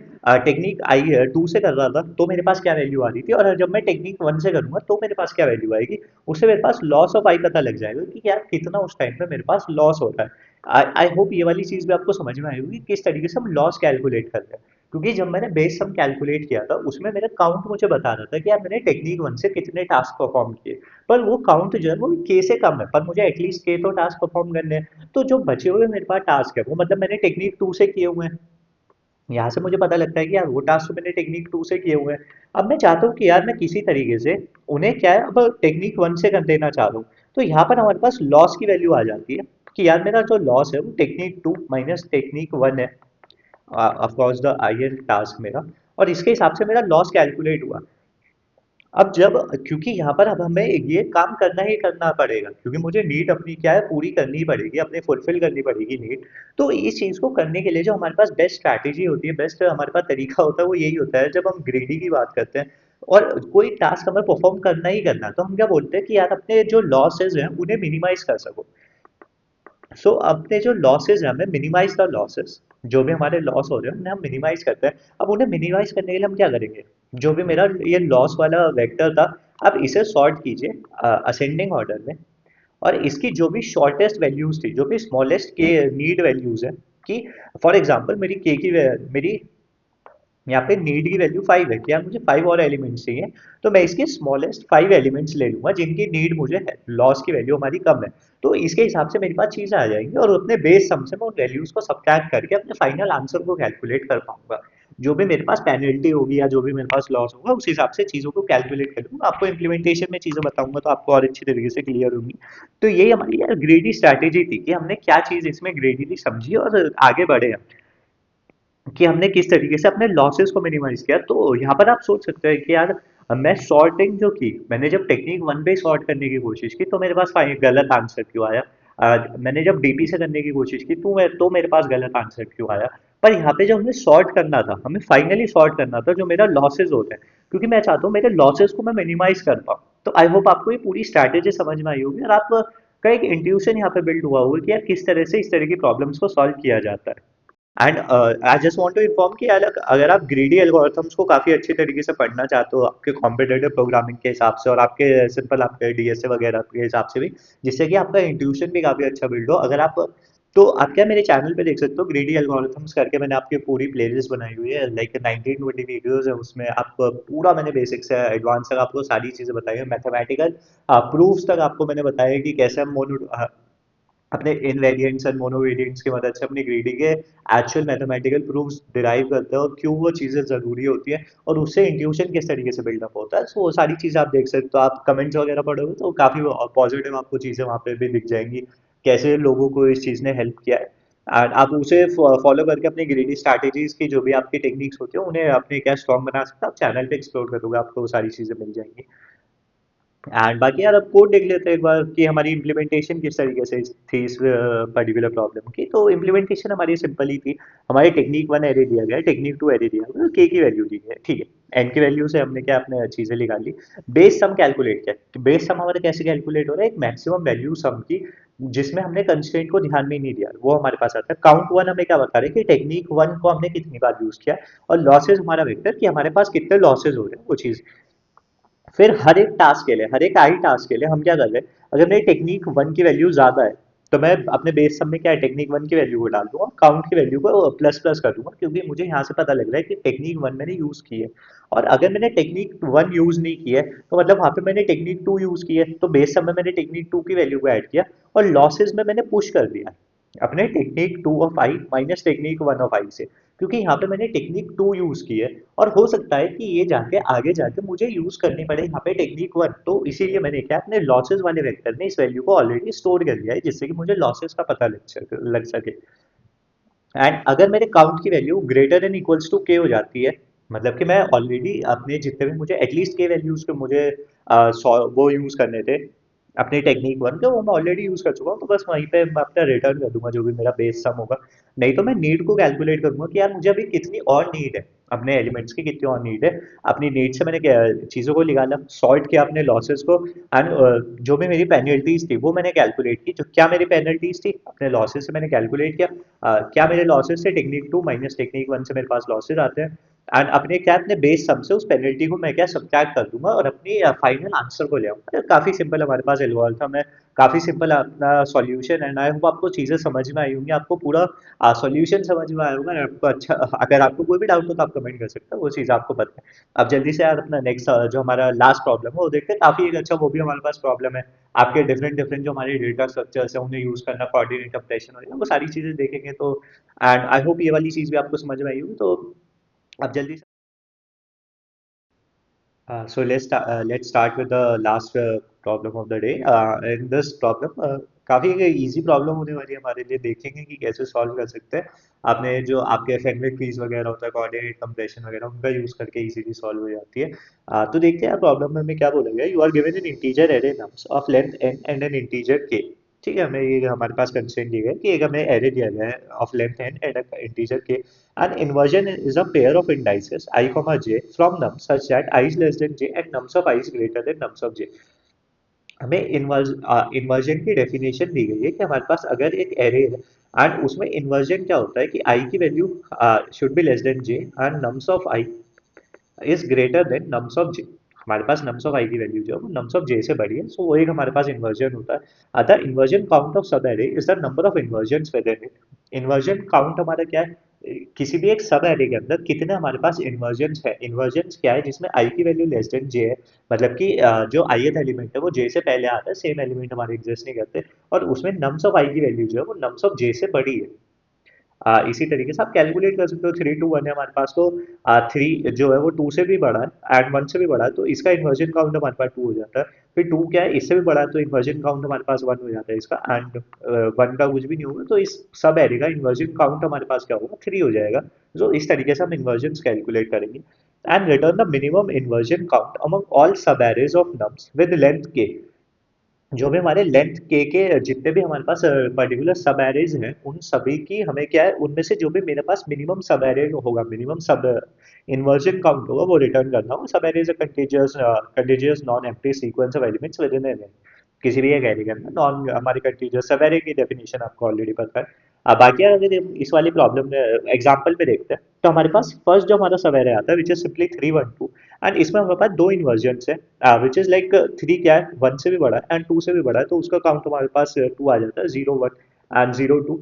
टेक्निक आई टू से कर रहा था तो मेरे पास क्या वैल्यू आ रही थी, और जब मैं टेक्निक वन से करूंगा तो मेरे पास क्या वैल्यू आएगी। उससे मेरे पास लॉस ऑफ आई पता लग जाएगा कि यार कितना उस टाइम पे मेरे पास लॉस होता है। आई होप ये वाली चीज भी आपको समझ में आई होगी किस तरीके से हम लॉस कैलकुलेट करते हैं। क्योंकि जब मैंने बेस सम कैलकुलेट किया था उसमें मेरा काउंट मुझे बता रहा था कि यार मैंने टेक्निक वन से कितने टास्क परफॉर्म किए, पर वो काउंट जो है वो के से कम है, पर मुझे एटलीस्ट के तो टास्क परफॉर्म करने हैं। तो जो बचे हुए मेरे पास टास्क है वो मतलब मैंने टेक्निक टू से किए हुए हैं। यहाँ से मुझे पता लगता है कि यार वो टास्क तो मैंने टेक्निक टू से किए हुए हैं। अब मैं चाहता हूँ कि यार मैं किसी तरीके से उन्हें क्या है अब टेक्निक वन से कर देना चाह रहा हूँ। तो यहाँ पर हमारे पास लॉस की वैल्यू आ जाती है कि यार मेरा जो लॉस है वो technique two minus technique one है, of course the higher task मेरा, और इसके हिसाब से मेरा लॉस कैलकुलेट हुआ। अब जब क्योंकि यहाँ पर अब हमें ये काम करना ही करना पड़ेगा, क्योंकि मुझे नीड अपनी क्या है पूरी करनी पड़ेगी, अपने फुलफिल करनी पड़ेगी नीड। तो इस चीज़ को करने के लिए जो हमारे पास बेस्ट स्ट्रैटेजी होती है, बेस्ट हमारे पास तरीका होता है, वो यही होता है जब हम ग्रेडी की बात करते हैं और कोई टास्क हमें परफॉर्म करना ही करना है, तो हम क्या बोलते हैं कि यार अपने जो लॉसेज हैं उन्हें मिनिमाइज कर सको। अपने जो लॉसेस हैं हमें मिनिमाइज द लॉसेस, जो भी हमारे लॉस हो रहे हैं उन्हें हम मिनिमाइज करते हैं। अब उन्हें मिनिमाइज करने के लिए हम क्या करेंगे, जो भी मेरा ये लॉस वाला वेक्टर था, अब इसे सॉर्ट कीजिए असेंडिंग ऑर्डर में, और इसकी जो भी शॉर्टेस्ट वैल्यूज थी, जो भी स्मॉलेस्ट के नीड वैल्यूज है, कि फॉर एग्जांपल मेरी के की मेरी यहाँ पे नीड की वैल्यू 5 है, क्या मुझे 5 और एलिमेंट्स चाहिए, तो मैं इसके स्मॉलेस्ट 5 एलिमेंट्स ले लूंगा जिनकी नीड मुझे है, लॉस की वैल्यू हमारी कम है। तो इसके हिसाब से मेरे पास चीजें आ जाएंगी, और अपने बेस सम से मैं उन वैल्यूज को सब्ट्रैक्ट करके अपने फाइनल आंसर को कैलकुलेट कर पाऊंगा। जो भी मेरे पास पेनल्टी होगी या जो भी मेरे पास लॉस होगा उस हिसाब से चीजों को कैलकुलेट करूंगा। आपको इम्प्लीमेंटेशन में चीजें बताऊंगा तो आपको और अच्छी तरीके से क्लियर होगी। तो यही हमारी यार ग्रेडी स्ट्रैटेजी थी कि हमने क्या चीज इसमें ग्रेडीली समझी और आगे बढ़े हम, कि हमने किस तरीके से अपने लॉसेस को मिनिमाइज किया। तो यहाँ पर आप सोच सकते हैं कि यार मैं सॉर्टिंग जो की, मैंने जब टेक्निक वन पे सॉर्ट करने की कोशिश की तो मेरे पास गलत आंसर क्यों आया। मैंने जब डीपी से करने की कोशिश की तो मेरे पास गलत आंसर क्यों आया। पर यहाँ पे जब हमें सॉर्ट करना था, हमें फाइनली सॉर्ट करना था जो मेरा लॉसेज होते हैं, क्योंकि मैं चाहता हूँ मेरे लॉसेज को मैं मिनिमाइज कर पाऊँ। तो आई होप आपको ये पूरी स्ट्रैटेजी समझ में आई होगी, और आपका एक इंट्यूशन यहाँ पे बिल्ड हुआ होगा कि यार किस तरह से इस तरह की प्रॉब्लम्स को सॉल्व किया जाता है। And I just want to inform कि यार अगर आप ग्रीडी एल्गोरिथम्स को काफ़ी अच्छी तरीके से पढ़ना चाहते हो आपके कॉम्पिटेटिव प्रोग्रामिंग के हिसाब से और आपके सिंपल आपके डीएसए वगैरह के हिसाब से भी, जिससे कि आपका इंट्यूशन भी काफ़ी अच्छा बिल्ड हो, अगर आप तो आप क्या मेरे चैनल पे देख सकते हो ग्रीडी एल्गोरिथम्स करके मैंने आपकी पूरी प्लेलिस्ट बनाई हुई है, लाइक 19-20 वीडियोस है उसमें, आप पूरा मैंने बेसिक से एडवांस तक आपको सारी चीज़ें बताई है, मैथमेटिकल प्रूफ्स तक आपको मैंने बताया है कि कैसे हम मोनो अपने इनवेरिएंट्स एंड मोनोवेरिएंट्स की मदद से अपनी ग्रीडी के एक्चुअल मैथमेटिकल प्रूफ्स डिराइव करते हैं और क्यों वो चीज़ें ज़रूरी होती हैं और उससे इंट्यूशन किस तरीके से बिल्डअप होता है, सो वो सारी चीज़ें आप देख सकते हो, आप कमेंट्स वगैरह पढ़ोगे तो काफ़ी पॉजिटिव आपको चीज़ें वहाँ पे भी दिख जाएंगी, कैसे लोगों को इस चीज़ ने हेल्प किया है, एंड आप उसे फॉलो करके अपनी ग्रीडी स्ट्रैटेजीज की जो भी आपकी टेक्निक्स होती है उन्हें अपने क्या स्ट्रॉन्ग बना सकते हैं, आप चैनल पे एक्सप्लोर करोगे आपको वो सारी चीज़ें मिल जाएंगी। एंड बाकी यार अब कोड देख लेते हैं एक बार कि हमारी इम्प्लीमेंटेशन किस तरीके से थी इस पर्टिकुलर प्रॉब्लम की, तो इम्प्लीमेंटेशन हमारी सिंपल ही थी, हमारी टेक्निक वन एरे दिया गया है, टेक्निक टू एरे दिया गया है, के की वैल्यू दी है, ठीक है, एन की वैल्यू से हमने क्या अपने चीज़ें निकाल ली, बेस सम कैलकुलेट किया, बेस सम हमारे कैसे कैलकुलेट हो रहा है, एक मैक्सिमम वैल्यू सम की जिसमें हमने कंस्ट्रेंट को ध्यान में ही नहीं दिया, वो हमारे पास आता है, काउंट वन हमें क्या बता रहे हैं कि टेक्निक वन को हमने कितनी बार यूज किया, और लॉसेज हमारा वेक्टर कि हमारे पास कितने लॉसेज हो रहे हैं वो चीज़। फिर हर एक टास्क के लिए, हर एक आई टास्क के लिए हम क्या कर रहे हैं, अगर मेरी टेक्निक वन की वैल्यू ज्यादा है तो मैं अपने बेस सब में क्या है टेक्निक वन की वैल्यू को डाल दूंगा, काउंट की वैल्यू को प्लस प्लस कर दूंगा, क्योंकि मुझे यहाँ से पता लग रहा है कि टेक्निक वन मैंने यूज की है, और अगर मैंने टेक्निक वन यूज नहीं की है तो मतलब वहां पे मैंने टेक्निक टू यूज की है, तो बेस सब में मैंने टेक्निक टू की वैल्यू को ऐड किया और लॉसेज में मैंने पुश कर दिया अपने technique two of i minus technique one of i से, क्योंकि यहाँ पे मैंने टेक्निक टू यूज की है और हो सकता है कि ये जाके आगे जाके मुझे यूज करनी पड़े यहाँ पे टेक्निक वन, तो इसीलिए मैंने क्या अपने लॉसेस वाले वेक्टर में इस वैल्यू को ऑलरेडी स्टोर कर दिया है जिससे कि मुझे लॉसेस का पता लग सके। एंड अगर मेरे काउंट की value greater than equals to k हो जाती है, मतलब कि मैं ऑलरेडी अपने जितने भी मुझे एटलीस्ट के वैल्यूज के मुझे वो यूज करने थे अपनी टेक्निक वन के, वो मैं ऑलरेडी यूज कर चुका हूँ, तो बस वहीं पे मैं अपना रिटर्न कर दूंगा जो भी मेरा बेस सम होगा, नहीं तो मैं नीड को कैलकुलेट करूंगा कि यार मुझे अभी कितनी और नीड है, अपने एलिमेंट्स की कितनी और नीड है, अपनी नीड से मैंने क्या चीज़ों को निकाला, सॉर्ट किया अपने लॉसेस को, एंड जो भी मेरी पेनल्टीज थी वो मैंने कैलकुलेट की, जो क्या मेरी पेनल्टीज थी अपने लॉसेस से मैंने कैलकुलेट किया, क्या मेरे लॉसेस से technique two minus technique one से मेरे पास लॉसेस आते हैं, एंड अपने क्या अपने बेस सम से उस पेनल्टी को मैं क्या सब्ट्रैक्ट कर दूंगा और अपनी फाइनल आंसर को ले आऊंगा, काफी सिंपल हमारे पास एल्गोरिथम है, काफी सिंपल अपना सॉल्यूशन है, आई होप आपको चीजें समझ में आई होंगी, आपको पूरा सॉल्यूशन समझ में आया होगा, और आपको अच्छा, अगर आपको कोई भी डाउट हो तो आप कमेंट कर सकते हो, वो चीज़ आपको पता है। अब जल्दी से यार अपना नेक्स्ट जो हमारा लास्ट प्रॉब्लम है वो देखते हैं, काफी एक अच्छा वो भी हमारे पास प्रॉब्लम है, आपके डिफरेंट डिफरेंट जो हमारे डेटा स्ट्रक्चर्स है उन्हें यूज करना, कोऑर्डिनेट कंप्रेशन वगैरह वो सारी चीजें देखेंगे, तो एंड आई होप ये वाली चीज भी आपको समझ में आई होगी, तो अब जल्दी से so let's start with the last problem of the day. In this problem काफी इजी प्रॉब्लम होने वाली है हमारे लिए, देखेंगे कि कैसे सॉल्व कर सकते हैं, आपने जो आपके फैमिली ट्रीज वगैरह होता है कोऑर्डिनेट कंप्रेशन वगैरह उनका यूज करके इजीली सॉल्व हो जाती है। तो देखते हैं प्रॉब्लम में हमें क्या बोला गया, you are given an integer array nums of length n and an integer k, ठीक है, हमें ये हमारे पास कंस्ट्रेंट दिया गया है कि एक हमें एरे दिया गया है of length n and integer k, an inversion is a pair of indices I comma j from num such that I is less than j and nums of I is greater than nums of j। हमें inversion की definition दी गई है कि हमारे पास अगर एक array है and उसमें इन्वर्जन क्या होता है कि आई की value should be less than j and nums of i is greater than nums of j, हमारे पास नम्स ऑफ आई की वैल्यू जो है वो नम्स ऑफ जे से बड़ी है, सो वो एक हमारे पास इन्वर्जन होता है। अदर इन्वर्जन काउंट ऑफ सब array is the number of inversion with in it, inversion count हमारा क्या है, किसी भी एक सब एरे के अंदर कितने हमारे पास इन्वर्जन है, इन्वर्जन क्या है जिसमें आई की वैल्यू लेस देन जे है, मतलब कि जो ith एलिमेंट है वो जे से पहले आता है, सेम एलिमेंट हमारे एग्जिस्ट नहीं करते, और उसमें नम्स ऑफ आई की वैल्यू जो है वो नम्स ऑफ जे से बड़ी है। इसी तरीके से आप कैलकुलेट कर सकते हो, 3 2 1 है हमारे पास, तो थ्री जो है वो टू से भी बड़ा है एंड वन से भी बड़ा है, तो इसका इन्वर्जन काउंट हमारे पास टू हो जाता है, फिर टू क्या है इससे भी बड़ा है तो इन्वर्जन काउंट हमारे पास वन हो जाता है इसका, एंड वन का कुछ भी नहीं होगा तो इस सब एरे का इन्वर्जन काउंट हमारे पास क्या होगा थ्री हो जाएगा, तो इस तरीके से हम इन्वर्जन कैलकुलेट करेंगे and return the minimum inversion count among all subarrays of nums with length k, जो भी हमारे लेंथ के जितने भी हमारे पास पर्टिकुलर सब एरेज हैं उन सभी की हमें क्या है उनमें से जो भी मेरे पास मिनिमम सब एरे होगा, मिनिमम सब इन्वर्जन काउंट होगा वो रिटर्न करना होगा, सब array is a contiguous non empty sequence of elements with in an, किसी भी एक एरे के अंदर नॉन हमारे कंटीजियस सब एरे की डेफिनेशन आपको ऑलरेडी पता है, बाकी अगर हम इस वाली प्रॉब्लम में एग्जांपल में देखते हैं तो हमारे पास फर्स्ट जो हमारा सवेरे आता है विच इज सिंपली 312 एंड इसमें हमारे पास दो इन्वर्जन्स है विच इज लाइक थ्री क्या है वन से भी बड़ा है एंड टू से भी बड़ा है, तो उसका काउंट हमारे पास टू आ जाता है, 0 1 एंड 0 2।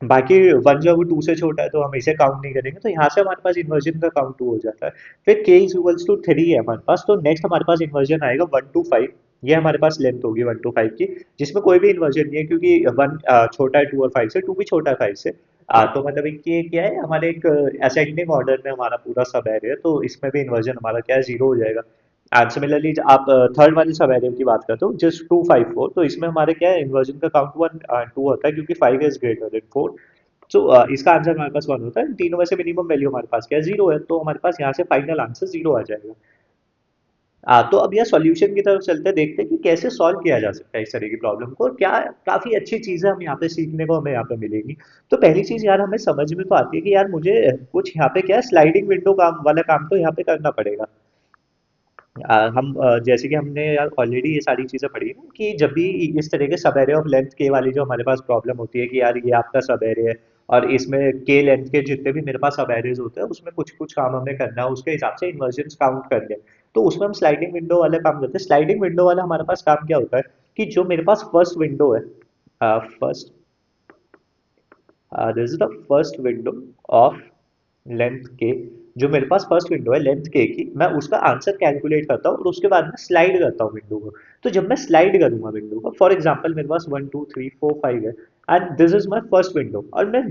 बाकी वन जो है वो टू से छोटा है तो हम इसे काउंट नहीं करेंगे, तो यहाँ से हमारे पास इन्वर्जन का काउंट टू हो जाता है। फिर के इज इक्वल्स टू थ्री है हमारे पास, तो नेक्स्ट हमारे पास इन्वर्जन आएगा 1 to 5। ये हमारे पास लेंथ होगी 1 to 5 की, जिसमें कोई भी इन्वर्जन नहीं है क्योंकि वन छोटा है 2 और 5 से, टू भी छोटा है 5 से। तो मतलब एक ये क्या है हमारे एक असेंडिंग ऑर्डर में हमारा पूरा सब एरे है, तो इसमें भी इन्वर्जन हमारा क्या है, जीरो हो जाएगा। एंड सिमिलरली आप थर्ड वाले सब एरे की बात करते हो जस्ट 2 5 4, तो इसमें हमारे क्या है इन्वर्जन का काउंट 1 2 होता है क्योंकि 5 इज ग्रेटर देन 4। तो इसका आंसर हमारे पास 1 होता है, तीनों में से मिनिमम वैल्यू हमारे पास क्या है, जीरो है, तो हमारे पास यहाँ से फाइनल आंसर जीरो आ जाएगा। तो अब यह सॉल्यूशन की तरफ चलते हैं, देखते हैं कि कैसे सॉल्व किया जा सकता है इस तरह की प्रॉब्लम को, और क्या काफी अच्छी चीजें हम यहाँ पे सीखने को हमें यहाँ पे मिलेंगी। तो पहली चीज यार हमें समझ में तो आती है कि यार मुझे कुछ यहाँ पे क्या है स्लाइडिंग विंडो काम वाला काम तो यहाँ पे करना पड़ेगा। हम जैसे कि हमने यार ऑलरेडी ये सारी चीज़ें पढ़ी ना कि जब भी इस तरह के सब एरे ऑफ लेंथ के वाली जो हमारे पास प्रॉब्लम होती है कि यार ये आपका सब एरे है और इसमें के लेंथ के जितने भी मेरे पास सब एरेज होते हैं उसमें कुछ कुछ काम हमें करना है, उसके हिसाब से इन्वर्जन काउंट करके, तो उसमें हम स्लाइडिंग विंडो वाला काम करते हैं। स्लाइडिंग विंडो वाला हमारे पास काम क्या होता है कि जो मेरे पास फर्स्ट विंडो है, first this is the first window of length k, जो मेरे पास फर्स्ट विंडो है लेंथ के की, मैं उसका आंसर कैलकुलेट करता हूँ और उसके बाद में स्लाइड करता हूँ विंडो को। तो जब मैं स्लाइड करूंगा विंडो को, फॉर एग्जांपल मेरे पास 1 2 3 4 5 है and this is my first window, और मैं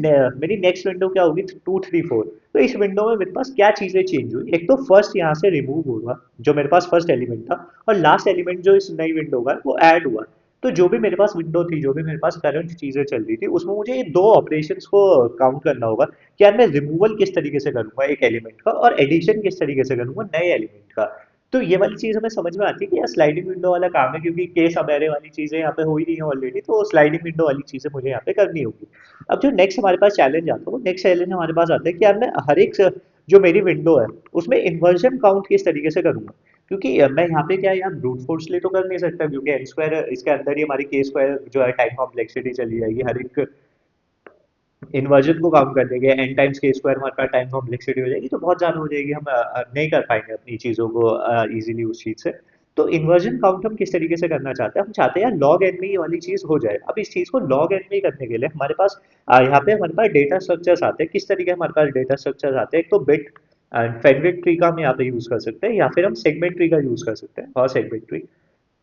मेरी नेक्स्ट विंडो क्या होगी 2 3 4। तो इस विंडो में मेरे पास क्या चीजें चेंज हुई, एक तो फर्स्ट यहाँ से रिमूव होगा जो मेरे पास फर्स्ट एलिमेंट था, और लास्ट एलिमेंट जो इस नई विंडो का है वो ऐड हुआ। तो जो भी मेरे पास विंडो थी, जो भी मेरे पास करंट चीजें चल रही थी, उसमें मुझे ये दो ऑपरेशंस को काउंट करना होगा कि यार मैं रिमूवल किस तरीके से करूंगा एक एलिमेंट का और एडिशन किस तरीके से करूंगा नए एलिमेंट का। तो ये वाली चीज हमें समझ में आती है कि यार स्लाइडिंग विंडो वाला काम है, क्योंकि केस अब एरे वाली चीजें यहाँ पे हो ही रही है ऑलरेडी, तो स्लाइडिंग विंडो वाली चीजें मुझे यहाँ पे करनी होगी। अब जो नेक्स्ट हमारे पास चैलेंज आता है, वो नेक्स्ट चैलेंज हमारे पास आता है कि यार मैं हर एक जो मेरी विंडो है उसमें इन्वर्जन काउंट किस तरीके से करूंगा, क्योंकि मैं यहाँ पे क्या है यार ब्रूट फोर्सली तो कर नहीं सकता, क्योंकि एन स्क्वायर इसके अंदर ही हमारी के स्क्वायर जो है टाइम कॉम्प्लेक्सिटी चली जाएगी, हर एक इन्वर्जन को काम कर देंगे, एन टाइम्स के स्क्वायर हमारे पास टाइम कॉम्प्लेक्सिटी हो जाएगी, तो बहुत ज़्यादा हो जाएगी, हम नहीं कर पाएंगे अपनी चीज़ों को इजीली उस चीज़ से। तो इन्वर्जन काउंट हम किस तरीके से करना चाहते हैं, हम चाहते हैं यार लॉग एन में ये वाली चीज़ हो जाए। अब इस चीज़ को लॉग एन में करने के लिए हमारे पास यहाँ पे हमारे पास डेटा स्ट्रक्चर्स आते हैं, किस तरीके हमारे पास डेटा स्ट्रक्चर्स आते हैं, एक तो बिट एंड फेडरिक ट्री का हम यहाँ पे यूज़ कर सकते हैं, या फिर हम सेगमेंट ट्री का यूज़ कर सकते हैं, और सेगमेंट ट्री।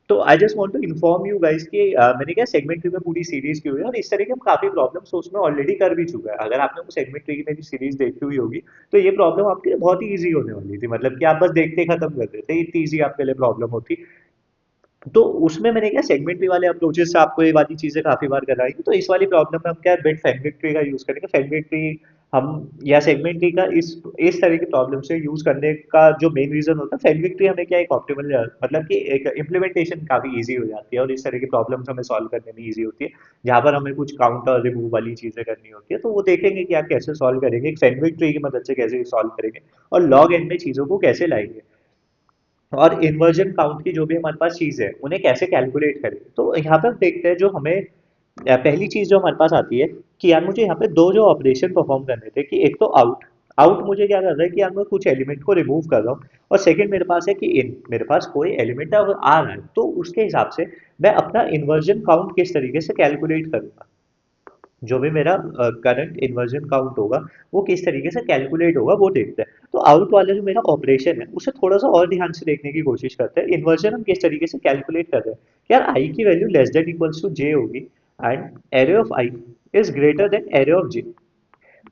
तो I just want to inform you guys कि मैंने क्या सेगमेंट ट्री में पूरी सीरीज की हुई है, और इस तरह के हम काफी प्रॉब्लम्स उसमें ऑलरेडी कर भी चुका है। अगर आपने वो सेगमेंट ट्री में भी सीरीज देखी हुई होगी तो ये प्रॉब्लम आपके लिए बहुत ही ईजी होने वाली थी, मतलब कि आप बस देखते ही खत्म कर देते, इतनी ईजी आपके लिए प्रॉब्लम होती। तो उसमें मैंने क्या सेगमेंट्री वाले अप्रोचेस से आपको ये वाली चीजें काफी बार कराई थी, तो इस वाली प्रॉब्लम में हम क्या बिट फेगमेंट्री का यूज करेंगे। फेगमेंट्री हम या सेगमेंट्री का इस तरह की प्रॉब्लम से यूज करने का जो मेन रीजन होता है, फेगमेंट्री हमें क्या एक ऑप्टिमल मतलब कि एक इम्प्लीमेंटेशन काफी इजी हो जाती है और इस तरह की प्रॉब्लम्स हमें सॉल्व करने में इजी होती है, जहाँ पर हमें कुछ काउंट और रिमूव वाली चीजें करनी होती है। तो वो देखेंगे कि आप कैसे सॉल्व करेंगे, एक फेगमेंट्री की मदद से कैसे सॉल्व करेंगे और लॉग एन में चीजों को कैसे लाएंगे, और इन्वर्जन काउंट की जो भी हमारे पास चीज़ है उन्हें कैसे कैलकुलेट करें। तो यहाँ पे हम देखते हैं जो हमें पहली चीज़ जो हमारे पास आती है कि यार मुझे यहाँ पे दो जो ऑपरेशन परफॉर्म करने थे, कि एक तो आउट, आउट मुझे क्या कर रहा है कि यार मैं कुछ एलिमेंट को रिमूव कर रहा हूँ, और सेकंड मेरे पास है कि इन मेरे पास कोई एलिमेंट अगर आ रहा है तो उसके हिसाब से मैं अपना इन्वर्जन काउंट किस तरीके से कैलकुलेट करूंगा, जो भी मेरा करंट इन्वर्जन काउंट होगा वो किस तरीके से कैलकुलेट होगा वो देखते हैं। तो आउट वाला जो मेरा ऑपरेशन है उसे थोड़ा सा और ध्यान से देखने की कोशिश करते हैं, इन्वर्जन हम किस तरीके से कैलकुलेट कर रहे हैं। यार आई की value less than equals to j होगी and array of i is greater than array of j,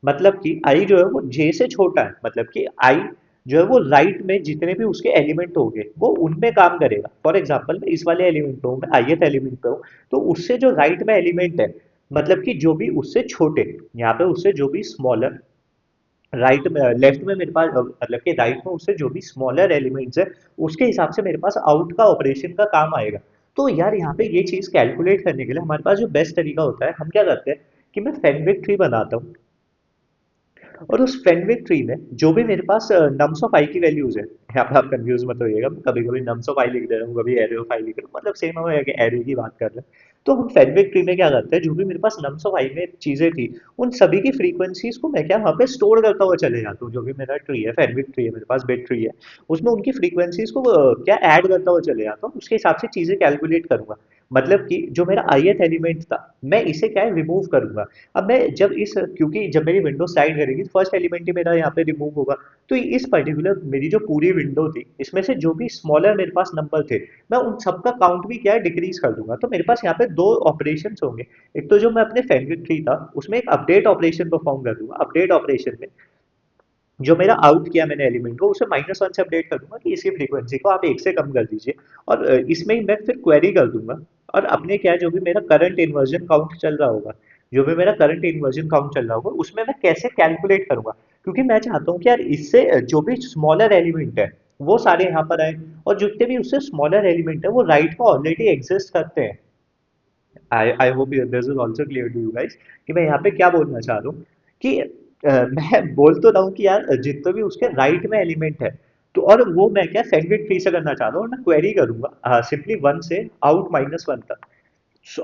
मतलब कि आई जो है वो जे से छोटा है, मतलब कि आई जो है वो राइट में जितने भी उसके एलिमेंट होंगे वो उनमें काम करेगा। फॉर एग्जांपल मैं इस वाले एलिमेंट पे हूँ, मैं ith एलिमेंट पे हूँ, तो उससे जो राइट में एलिमेंट है, मतलब कि जो भी उससे छोटे, यहाँ पे उससे जो भी स्मॉलर राइट में लेफ्ट में मेरे पास मतलब कि राइट में उससे जो भी स्मॉलर एलिमेंट्स है उसके हिसाब से मेरे पास आउट का ऑपरेशन का काम आएगा। तो यार यहाँ पे ये चीज कैलकुलेट करने के लिए हमारे पास जो बेस्ट तरीका होता है, हम क्या करते हैं कि मैं फेनविक ट्री बनाता हूँ। और उस फेनविक ट्री में जो भी मेरे पास नम्स ऑफ आई की वैल्यूज है, यहाँ पे आप कंफ्यूज मत होइएगा, कभी कभी नम्स ऑफ आई लिख दे रहा हूँ, कभी एरे ऑफ आई लिख रहा हूँ, मतलब सेम हो कि एरे की बात कर रहे हैं। तो हम फेनविक ट्री में क्या करते हैं, जो भी मेरे पास नम्स ऑफ आई में चीजें थी, उन सभी की फ्रीक्वेंसीज को मैं क्या वहाँ पे स्टोर करता हुआ चले जाता हूँ। जो भी मेरा ट्री है, फेनविक ट्री है मेरे पास, बिट ट्री है, उसमें उनकी फ्रीक्वेंसीज को क्या ऐड करता हुआ चले जाता हूँ, उसके हिसाब से चीजें कैलकुलेट करूंगा। मतलब कि जो मेरा ith एलिमेंट था, मैं इसे क्या है रिमूव करूंगा। अब मैं जब इस, क्योंकि जब मेरी विंडो स्लाइड करेगी तो फर्स्ट एलिमेंट ही मेरा यहाँ पे रिमूव होगा। तो इस पर्टिकुलर मेरी जो पूरी विंडो थी, इसमें से जो भी स्मॉलर मेरे पास नंबर थे, मैं उन सबका काउंट भी क्या है डिक्रीज कर दूंगा। तो मेरे पास यहाँ पे दो ऑपरेशन होंगे। एक तो जो मैं अपने फेनविक ट्री था उसमें एक अपडेट ऑपरेशन परफॉर्म कर दूंगा। अपडेट ऑपरेशन में जो मेरा आउट किया मैंने एलिमेंट को, उसे -1 से अपडेट कर दूंगा कि इसकी फ्रीक्वेंसी को आप 1 से कम कर दीजिए। और इसमें ही मैं फिर क्वेरी कर दूंगा। और अपने क्या है, जो भी मेरा करंट इन्वर्जन काउंट चल रहा होगा, जो भी मेरा करंट इन्वर्जन काउंट चल रहा होगा, उसमें मैं कैसे कैलकुलेट करूंगा। क्योंकि मैं चाहता हूँ कि यार इससे जो भी स्मॉलर एलिमेंट है वो सारे यहाँ पर आए, और जितने भी उससे स्मॉलर एलिमेंट है वो राइट को ऑलरेडी एग्जिस्ट करते हैं। I hope this is also clear to you guys कि मैं यहाँ पे क्या बोलना चाह रहा हूँ। कि मैं बोल तो रहा हूँ कि यार जितने भी उसके राइट में एलिमेंट है, तो और वो मैं क्या सेगमेंट ट्री से करना चाह रहा हूँ, और मैं क्वेरी करूंगा सिंपली 1 से आउट -1 तक।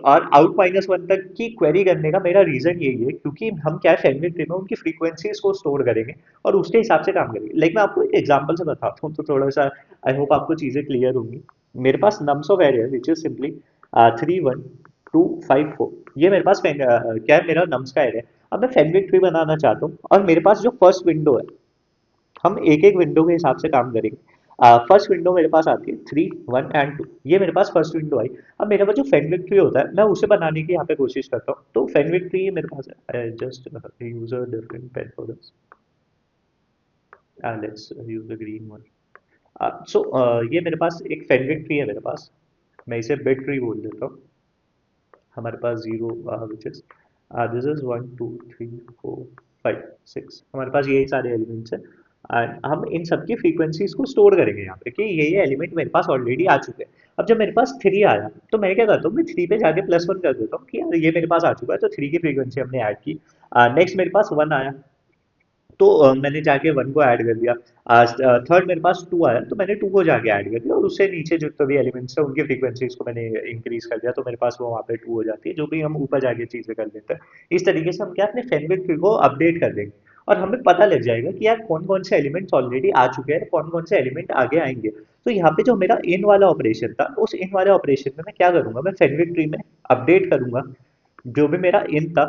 और आउट -1 तक की क्वेरी करने का मेरा रीजन यही है, क्योंकि हम क्या सेगमेंट ट्री में उनकी फ्रीक्वेंसीज को स्टोर करेंगे और उसके हिसाब से काम करेंगे। लाइक मैं आपको एक एग्जांपल से बताता हूँ, तो थोड़ा सा आई होप आपको चीजें क्लियर होंगी। मेरे पास nums of array which is simply 3 1 2 5 4, ये मेरे पास क्या है, मेरा नम्स का एरिया है। अब मैं फेनविक ट्री बनाना चाहता हूँ, और मेरे पास जो फर्स्ट विंडो है, हम एक एक विंडो के हिसाब से काम करेंगे। फर्स्ट विंडो मेरे पास आती है 3 1 एंड 2, ये मेरे पास फर्स्ट विंडो आई। अब मेरे पास जो फेनविक ट्री होता है, मैं उसे बनाने की यहाँ पे कोशिश करता हूँ। तो फेनविक ट्री मेरे पास है, just use a different pen for this, let's use the green one. So ये मेरे पास एक फेनविक ट्री है मेरे पास, मैं इसे बिट ट्री बोल देता हूँ। हमारे पास zero which is this is 1 2 3 4 5 6, हमारे पास यही सारे एलिमेंट्स हैं। एंड हम इन सब की फ्रीक्वेंसीज को स्टोर करेंगे यहाँ पे कि ये एलिमेंट मेरे पास ऑलरेडी आ चुके हैं। अब जब मेरे पास 3 आया, तो मैं क्या करता हूँ, मैं 3 पे जाके +1 कर देता हूँ कि यार ये मेरे पास आ चुका है, तो 3 की फ्रीक्वेंसी हमने ऐड की। नेक्स्ट मेरे पास 1 आया, तो मैंने जाके 1 को ऐड कर दिया। थर्ड मेरे पास 2 आया, तो मैंने 2 को जाके ऐड कर दिया, और उससे नीचे जितने भी एलिमेंट्स हैं उनकी फ्रीक्वेंसीज को मैंने इंक्रीज कर दिया, तो मेरे पास वो वहाँ पे 2 हो जाती है। जो भी हम ऊपर जाके चीजें कर लेते हैं, इस तरीके से हम क्या अपने फेनविक ट्री को अपडेट कर देंगे। और हमें पता लग जाएगा कि यार कौन कौन से एलिमेंट्स ऑलरेडी आ चुके हैं, कौन कौन से एलिमेंट आगे आएंगे। तो यहाँ पे जो मेरा इन वाला ऑपरेशन था, उस इन वाले ऑपरेशन में मैं क्या करूंगा, मैं फेनविक ट्री में अपडेट करूंगा जो भी मेरा इन था,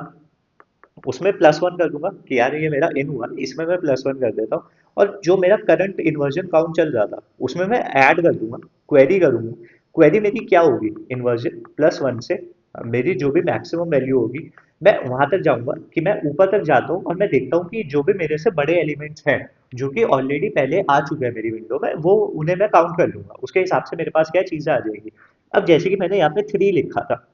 उसमें +1 कर दूंगा कि यार ये मेरा इन हुआ, इसमें मैं +1 कर देता हूँ। और जो मेरा करंट इन्वर्जन काउंट चल रहा था, उसमें मैं ऐड कर दूंगा, क्वेरी करूंगा। क्वेरी मेरी क्या होगी, इन्वर्जन +1 से मेरी जो भी मैक्सिमम वैल्यू होगी, मैं वहां तक जाऊंगा कि मैं ऊपर तक जाता हूँ, और मैं देखता हूँ कि जो भी मेरे से बड़े एलिमेंट्स हैं, जो कि ऑलरेडी पहले आ चुके हैं मेरी विंडो में, वो उन्हें मैं काउंट कर लूंगा। उसके हिसाब से मेरे पास क्या चीजें आ जाएगी। अब जैसे कि मैंने यहाँ पे 3 लिखा था,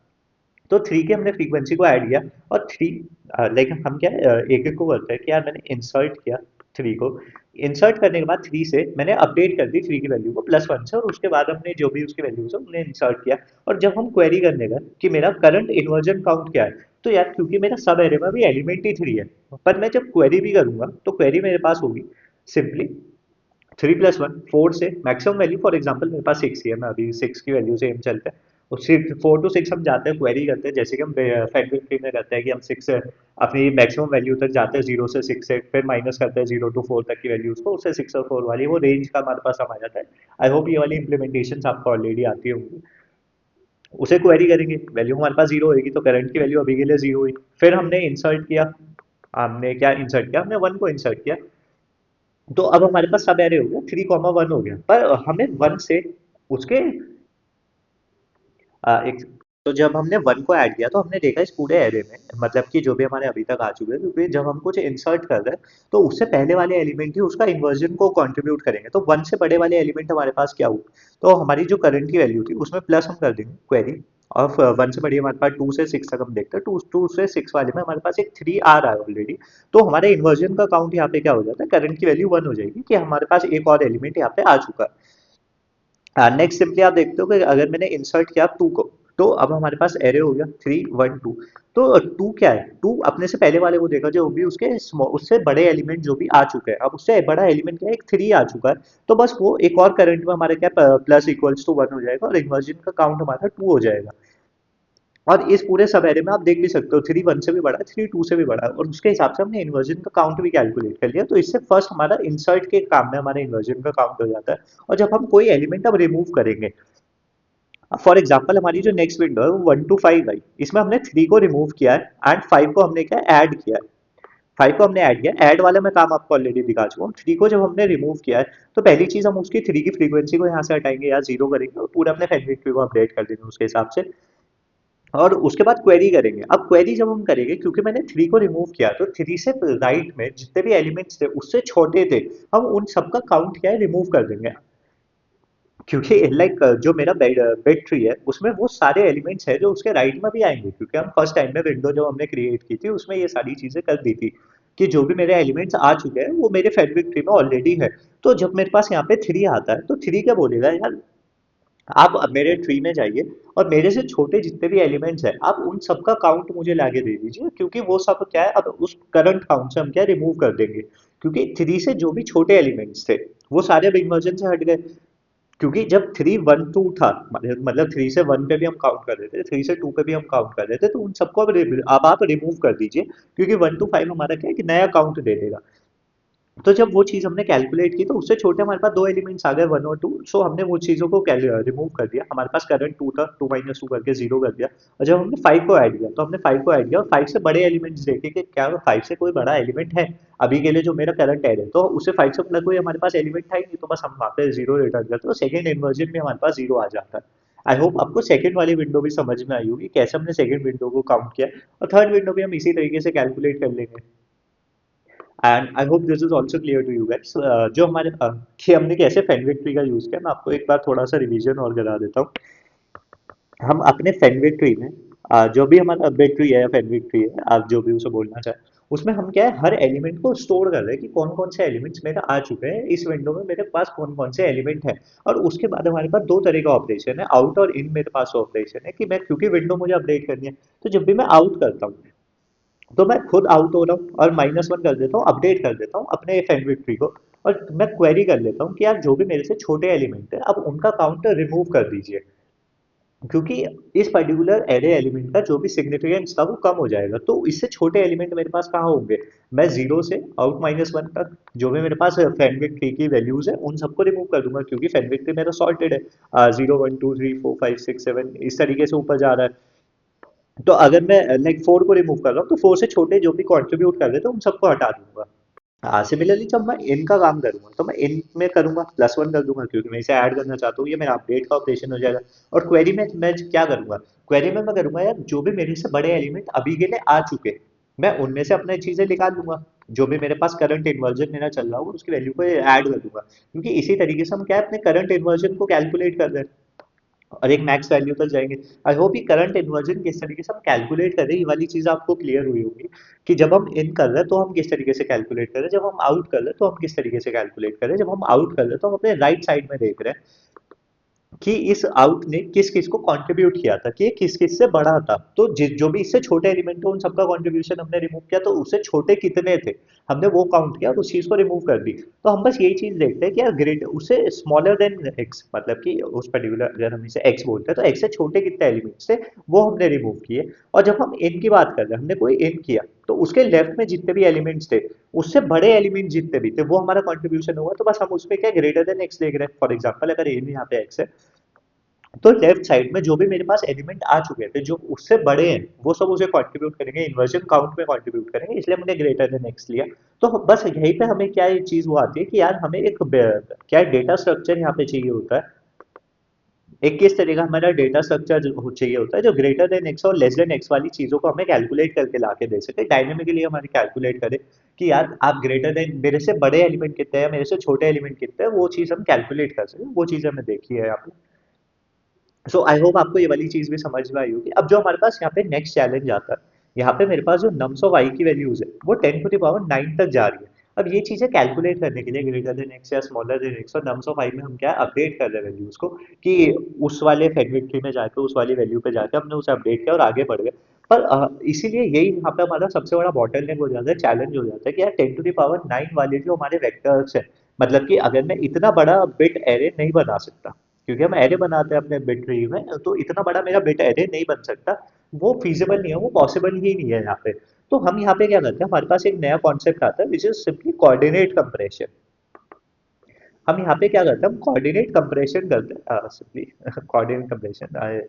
तो 3 की हमने फ्रीक्वेंसी को ऐड किया, और 3 लाइक हम क्या है, एक एक को करते हैं कि यार मैंने इंसर्ट किया 3 को। इंसर्ट करने के बाद 3 से मैंने अपडेट कर दी 3 की वैल्यू को +1 से, और उसके बाद हमने जो भी उसकी वैल्यूज है उन्हें इंसर्ट किया। और जब हम क्वेरी करने गए कि मेरा करंट इन्वर्जन काउंट क्या है, तो यार क्योंकि मेरा सब एरे में भी एलिमेंट ही 3 है, पर मैं जब क्वेरी भी करूंगा तो क्वेरी मेरे पास होगी सिंपली 3 + 1 4 से मैक्सिमम वैल्यू, फॉर एग्जांपल मेरे पास 6 ही है, मैं अभी 6 की वैल्यू से हम चलते हैं। और 4 to 6 हम जाते हैं, क्वेरी करते हैं, जैसे कि हम फेडरिक ट्री में करते हैं कि हम 6 से अपनी मैक्सिमम वैल्यू तक जाते हैं, 0 से 6 से, फिर माइनस करते हैं 0 to 4 तक की वैल्यूज को, उससे 6 और 4 वाली वो रेंज का हमारे पास हम आ जाता है। आई होप ये वाली इंप्लीमेंटेशन आपको ऑलरेडी आती होंगी। उसे क्वेरी करेंगे, वैल्यू हमारे पास 0 होगी, तो करंट की वैल्यू अभी के लिए 0 हुई। फिर हमने इंसर्ट किया, हमने क्या इंसर्ट किया, हमने 1 को इंसर्ट किया। तो अब हमारे पास सब एरे हो गया, 3 1 हो गया, पर हमें 1 से उसके एक, तो जब हमने 1 को ऐड किया, तो हमने देखा इस पूरे एरे में, मतलब कि जो भी हमारे अभी तक आ चुके हैं, क्योंकि जब हम कुछ इंसर्ट कर रहे हैं, तो उससे पहले वाले एलिमेंट ही उसका इन्वर्जन को कंट्रीब्यूट करेंगे। तो 1 से बड़े वाले एलिमेंट हमारे पास क्या हुआ, तो हमारी जो करंट की वैल्यू थी उसमें प्लस हम कर देंगे क्वेरी। और 1 से बड़ी हमारे पास 2 से 6 तक हम देखते हैं, 2 से 6 वाले में हमारे पास एक 3 आ रहा है ऑलरेडी। तो हमारे इन्वर्जन का काउंट यहाँ पे क्या हो जाता है, करंट की वैल्यू 1 हो जाएगी कि हमारे पास एक और एलिमेंट यहाँ पे आ चुका है। नेक्स्ट सिंपली आप देखते हो कि अगर मैंने इंसर्ट किया 2 को, तो अब हमारे पास एरे हो गया 3 1 2। तो टू क्या है, टू अपने से पहले वाले को देखा जो भी उसके उससे बड़े एलिमेंट जो भी आ चुके हैं, अब उससे बड़ा एलिमेंट क्या है, एक 3 आ चुका है। तो बस वो एक और करंट में हमारे क्या प्लस इक्वल्स टू 1 हो जाएगा और इन्वर्जन का काउंट हमारा 2 हो जाएगा। और इस पूरे सब एरे में आप देख भी सकते हो 3 1 से भी बड़ा है, 3 2 से भी बड़ा है, और उसके हिसाब से हमने इन्वर्जन का काउंट भी कैलकुलेट कर लिया। तो इससे फर्स्ट हमारा इंसर्ट के काम में हमारा इन्वर्जन का काउंट हो जाता है। और जब हम कोई एलिमेंट अब रिमूव करेंगे, फॉर एग्जाम्पल हमारी जो नेक्स्ट विंडो है वो 1 to 5 आई, इसमें हमने 3 को रिमूव किया है एंड 5 को हमने क्या ऐड किया है। 5 को हमने ऐड किया, ऐड वाला मैं काम आपको ऑलरेडी दिखा चुका हूँ। 3 को जब हमने रिमूव किया है, तो पहली चीज हम उसकी 3 की फ्रीक्वेंसी को यहाँ से हटाएंगे या जीरो करेंगे और पूरा अपने फेनविक ट्री को अपडेट कर देंगे उसके हिसाब से। और उसके बाद क्वेरी करेंगे। अब क्वेरी जब हम करेंगे, क्योंकि मैंने 3 को रिमूव किया, तो 3 से राइट में जितने भी एलिमेंट्स थे उससे छोटे थे, हम उन सबका काउंट क्या है रिमूव कर देंगे। क्योंकि लाइक जो मेरा बेड ट्री है उसमें वो सारे एलिमेंट्स हैं जो उसके राइट में भी आएंगे, क्योंकि हम फर्स्ट टाइम में विंडो जो हमने क्रिएट की थी उसमें ये सारी चीजें कर दी थी कि जो भी मेरे एलिमेंट्स आ चुके हैं वो मेरे फेडरिक ट्री में ऑलरेडी है। तो जब मेरे पास यहाँ पे 3 आता है, तो 3 क्या बोलेगा यार, आप अब मेरे ट्री में जाइए और मेरे से छोटे जितने भी एलिमेंट्स हैं आप उन सबका काउंट मुझे लाके दे दीजिए, क्योंकि वो सब क्या है अब उस करंट काउंट से हम क्या रिमूव कर देंगे। क्योंकि 3 से जो भी छोटे एलिमेंट्स थे वो सारे बिग इन्वर्जन से हट गए। क्योंकि जब 3 1 2 था, मतलब 3 से 1 पे भी हम काउंट कर रहे थे, 3 से 2 पे भी हम काउंट कर रहे थे, तो उन सबको अब आप रिमूव कर दीजिए, क्योंकि 1 to 5 हमारा क्या है कि नया काउंट दे देगा। तो जब वो चीज़ हमने कैलकुलेट की, तो उससे छोटे हमारे पास 2 एलिमेंट्स आ गए 1 और 2। सो हमने वो चीज़ों को रिमूव कर दिया। हमारे पास करंट 2 था, 2 - 2 करके 0 कर दिया। और जब हमने 5 को ऐड किया, तो हमने 5 को ऐड किया और 5 से बड़े एलिमेंट्स देखे कि क्या 5 से कोई बड़ा एलिमेंट है। अभी के लिए जो मेरा करंट ऐड है, तो उससे 5 से बड़ा कोई हमारे पास एलिमेंट था ही नहीं, तो बस हम वहाँ पे 0 रिटर्न करते, तो सेकंड इन्वर्जन में हमारे पास 0 आ जाता है। आई होप आपको सेकंड वाली विंडो भी समझ में आई होगी, कैसे हमने सेकंड विंडो को काउंट किया। और थर्ड विंडो भी हम इसी तरीके से कैलकुलेट कर लेंगे। And I hope this is also clear to you guys. जो हमारे कि हमने कैसे फेनविक ट्री का यूज किया, मैं आपको एक बार थोड़ा सा रिवीजन और करा देता हूँ। हम अपने फेनविक ट्री में जो भी हमारा अपडेट ट्री है या फेनविक ट्री है, आप जो भी उसे बोलना चाहें, उसमें हम क्या है हर एलिमेंट को स्टोर कर रहे हैं कि कौन कौन से एलिमेंट्स मेरे आ चुके हैं इस विंडो में, मेरे पास कौन कौन से एलिमेंट हैं। और उसके बाद हमारे पास दो तरह का ऑपरेशन है, आउट और इन। मेरे पास ऑपरेशन है कि मैं, क्योंकि विंडो मुझे अपडेट करनी है, तो जब भी मैं आउट करता हूँ, तो मैं खुद आउट हो रहा हूँ और -1 कर देता हूँ, अपडेट कर देता हूँ अपने फैनविक ट्री को। और मैं क्वेरी कर लेता हूँ कि यार जो भी मेरे से छोटे एलिमेंट है, अब उनका काउंट रिमूव कर दीजिए, क्योंकि इस पर्टिकुलर एरे एलिमेंट का जो भी सिग्निफिकेंस था वो कम हो जाएगा। तो इससे छोटे एलिमेंट मेरे पास कहाँ होंगे, मैं 0 से आउट -1 तक जो भी मेरे पास फैनविक ट्री की वैल्यूज है उन सबको रिमूव कर दूंगा, क्योंकि फैनविक ट्री मेरा सॉर्टेड है, 0 1 2 3 4 5 6 7 इस तरीके से ऊपर जा रहा है। तो अगर मैं लाइक 4 को रिमूव कर रहा हूँ, तो 4 से छोटे जो भी कंट्रीब्यूट कर रहे थे उन सबको हटा दूंगा। सिमिलरली जब मैं इन का काम करूंगा, तो मैं इन में करूंगा +1 कर दूंगा, क्योंकि मैं इसे ऐड करना चाहता हूँ, ये मेरा अपडेट का ऑपरेशन हो जाएगा। और क्वेरी में मैं क्या करूंगा, क्वेरी में मैं करूंगा यार जो भी मेरे से बड़े एलिमेंट अभी के लिए आ चुके, मैं उनमें से अपने चीजें निकाल लूंगा, जो भी मेरे पास करंट इन्वर्जन मेरा चल रहा होगा उसकी वैल्यू को ऐड कर दूंगा, क्योंकि इसी तरीके से हम क्या है अपने करंट इन्वर्जन को कैलकुलेट कर रहे हैं और एक मैक्स वैल्यू तक जाएंगे। आई होप ये करंट इन्वर्जन किस तरीके से हम कैलकुलेट कर रहे हैं, ये वाली चीज आपको क्लियर हुई होगी कि जब हम इन कर रहे हैं तो हम किस तरीके से कैलकुलेट कर रहे हैं, जब हम आउट कर रहे हैं तो हम किस तरीके से कैलकुलेट कर रहे हैं। जब हम आउट कर रहे हैं तो हम अपने राइट साइड में देख रहे हैं कि इस आउट ने किस किस को कंट्रीब्यूट किया था, कि किस किस से बड़ा था। तो जिस जो भी इससे छोटे एलिमेंट थे उन सबका कंट्रीब्यूशन हमने रिमूव किया, तो उससे छोटे कितने थे हमने वो काउंट किया और उस चीज को रिमूव कर दी। तो हम बस यही चीज देखते हैं कि यार ग्रेट उससे स्मॉलर देन एक्स, मतलब कि उस पर्टिकुलर अगर हम इसे एक्स बोलते हैं तो एक्स से छोटे कितने एलिमेंट्स थे वो हमने रिमूव किए। और जब हम इन की बात कर रहे हैं, हमने कोई इन किया, तो उसके लेफ्ट में जितने भी एलिमेंट्स थे उससे बड़े एलिमेंट जितने भी थे वो हमारा कंट्रीब्यूशन हुआ, तो बस हम उसमें क्या ग्रेटर देन एक्स देख रहे हैं। फॉर एग्जाम्पल अगर इन यहाँ पे एक्स है, तो लेफ्ट साइड में जो भी मेरे पास एलिमेंट आ चुके थे जो उससे बड़े हैं वो सब उसे कंट्रीब्यूट करेंगे, इन्वर्जन काउंट में कंट्रीब्यूट करेंगे, इसलिए हमने ग्रेटर देन एक्स लिया। तो बस यहीं पे हमें क्या ये चीज वो आती है कि यार हमें एक क्या डेटा स्ट्रक्चर यहाँ पे चाहिए होता है। एक किस तरह का हमारा डेटा स्ट्रक्चर चाहिए होता है जो ग्रेटर देन एक्स और लेस देन एक्स वाली चीजों को हमें कैलकुलेट करके ला के दे सके, डायनेमिकली हमारे कैलकुलेट करे कि यार आप ग्रेटर देन मेरे से बड़े एलिमेंट कितने हैं, मेरे से छोटे एलिमेंट कितने हैं, वो चीज हम कैलकुलेट कर सके। वो चीज हमने देखी है यहाँ पे। सो आई होप आपको ये वाली चीज भी समझ में आई होगी। अब जो हमारे पास यहाँ पे नेक्स्ट चैलेंज आता है, यहाँ पे मेरे पास जो नम्स ऑफ आई की वैल्यूज है वो 10 to the power 9 तक जा रही है। अब ये चीज़ें कैलकुलेट करने के लिए ग्रेटर देन एक्स या स्मॉलर देन एक्स और नम्स ऑफ आई में हम क्या अपडेट कर रहे हैं वैल्यूज को कि उस वाले फेडमिक ट्री में जाके उस वाली वैल्यू पे जाके हमने उसे अपडेट किया और आगे बढ़ गए। पर इसीलिए यही यहाँ पे हमारा सबसे बड़ा बॉटलनेक हो जाता है, चैलेंज हो जाता है कि यार 10 to the power 9 वाले जो हमारे वेक्टर्स है, मतलब कि अगर मैं इतना बड़ा बिट एरे नहीं बना सकता, क्योंकि हम एरे बनाते हैं अपने बिट ट्री में, तो इतना बड़ा मेरा बिट एरे नहीं बन सकता, वो फीजिबल नहीं है, वो पॉसिबल ही नहीं है यहाँ पे। तो हम यहाँ पे क्या करते हैं, हमारे पास एक नया कॉन्सेप्ट आता है विच इज सिंपली कोऑर्डिनेट कंप्रेशन। हम यहाँ पे क्या करते हैं, हम कोऑर्डिनेट कंप्रेशन करते हैं simply coordinate compression, I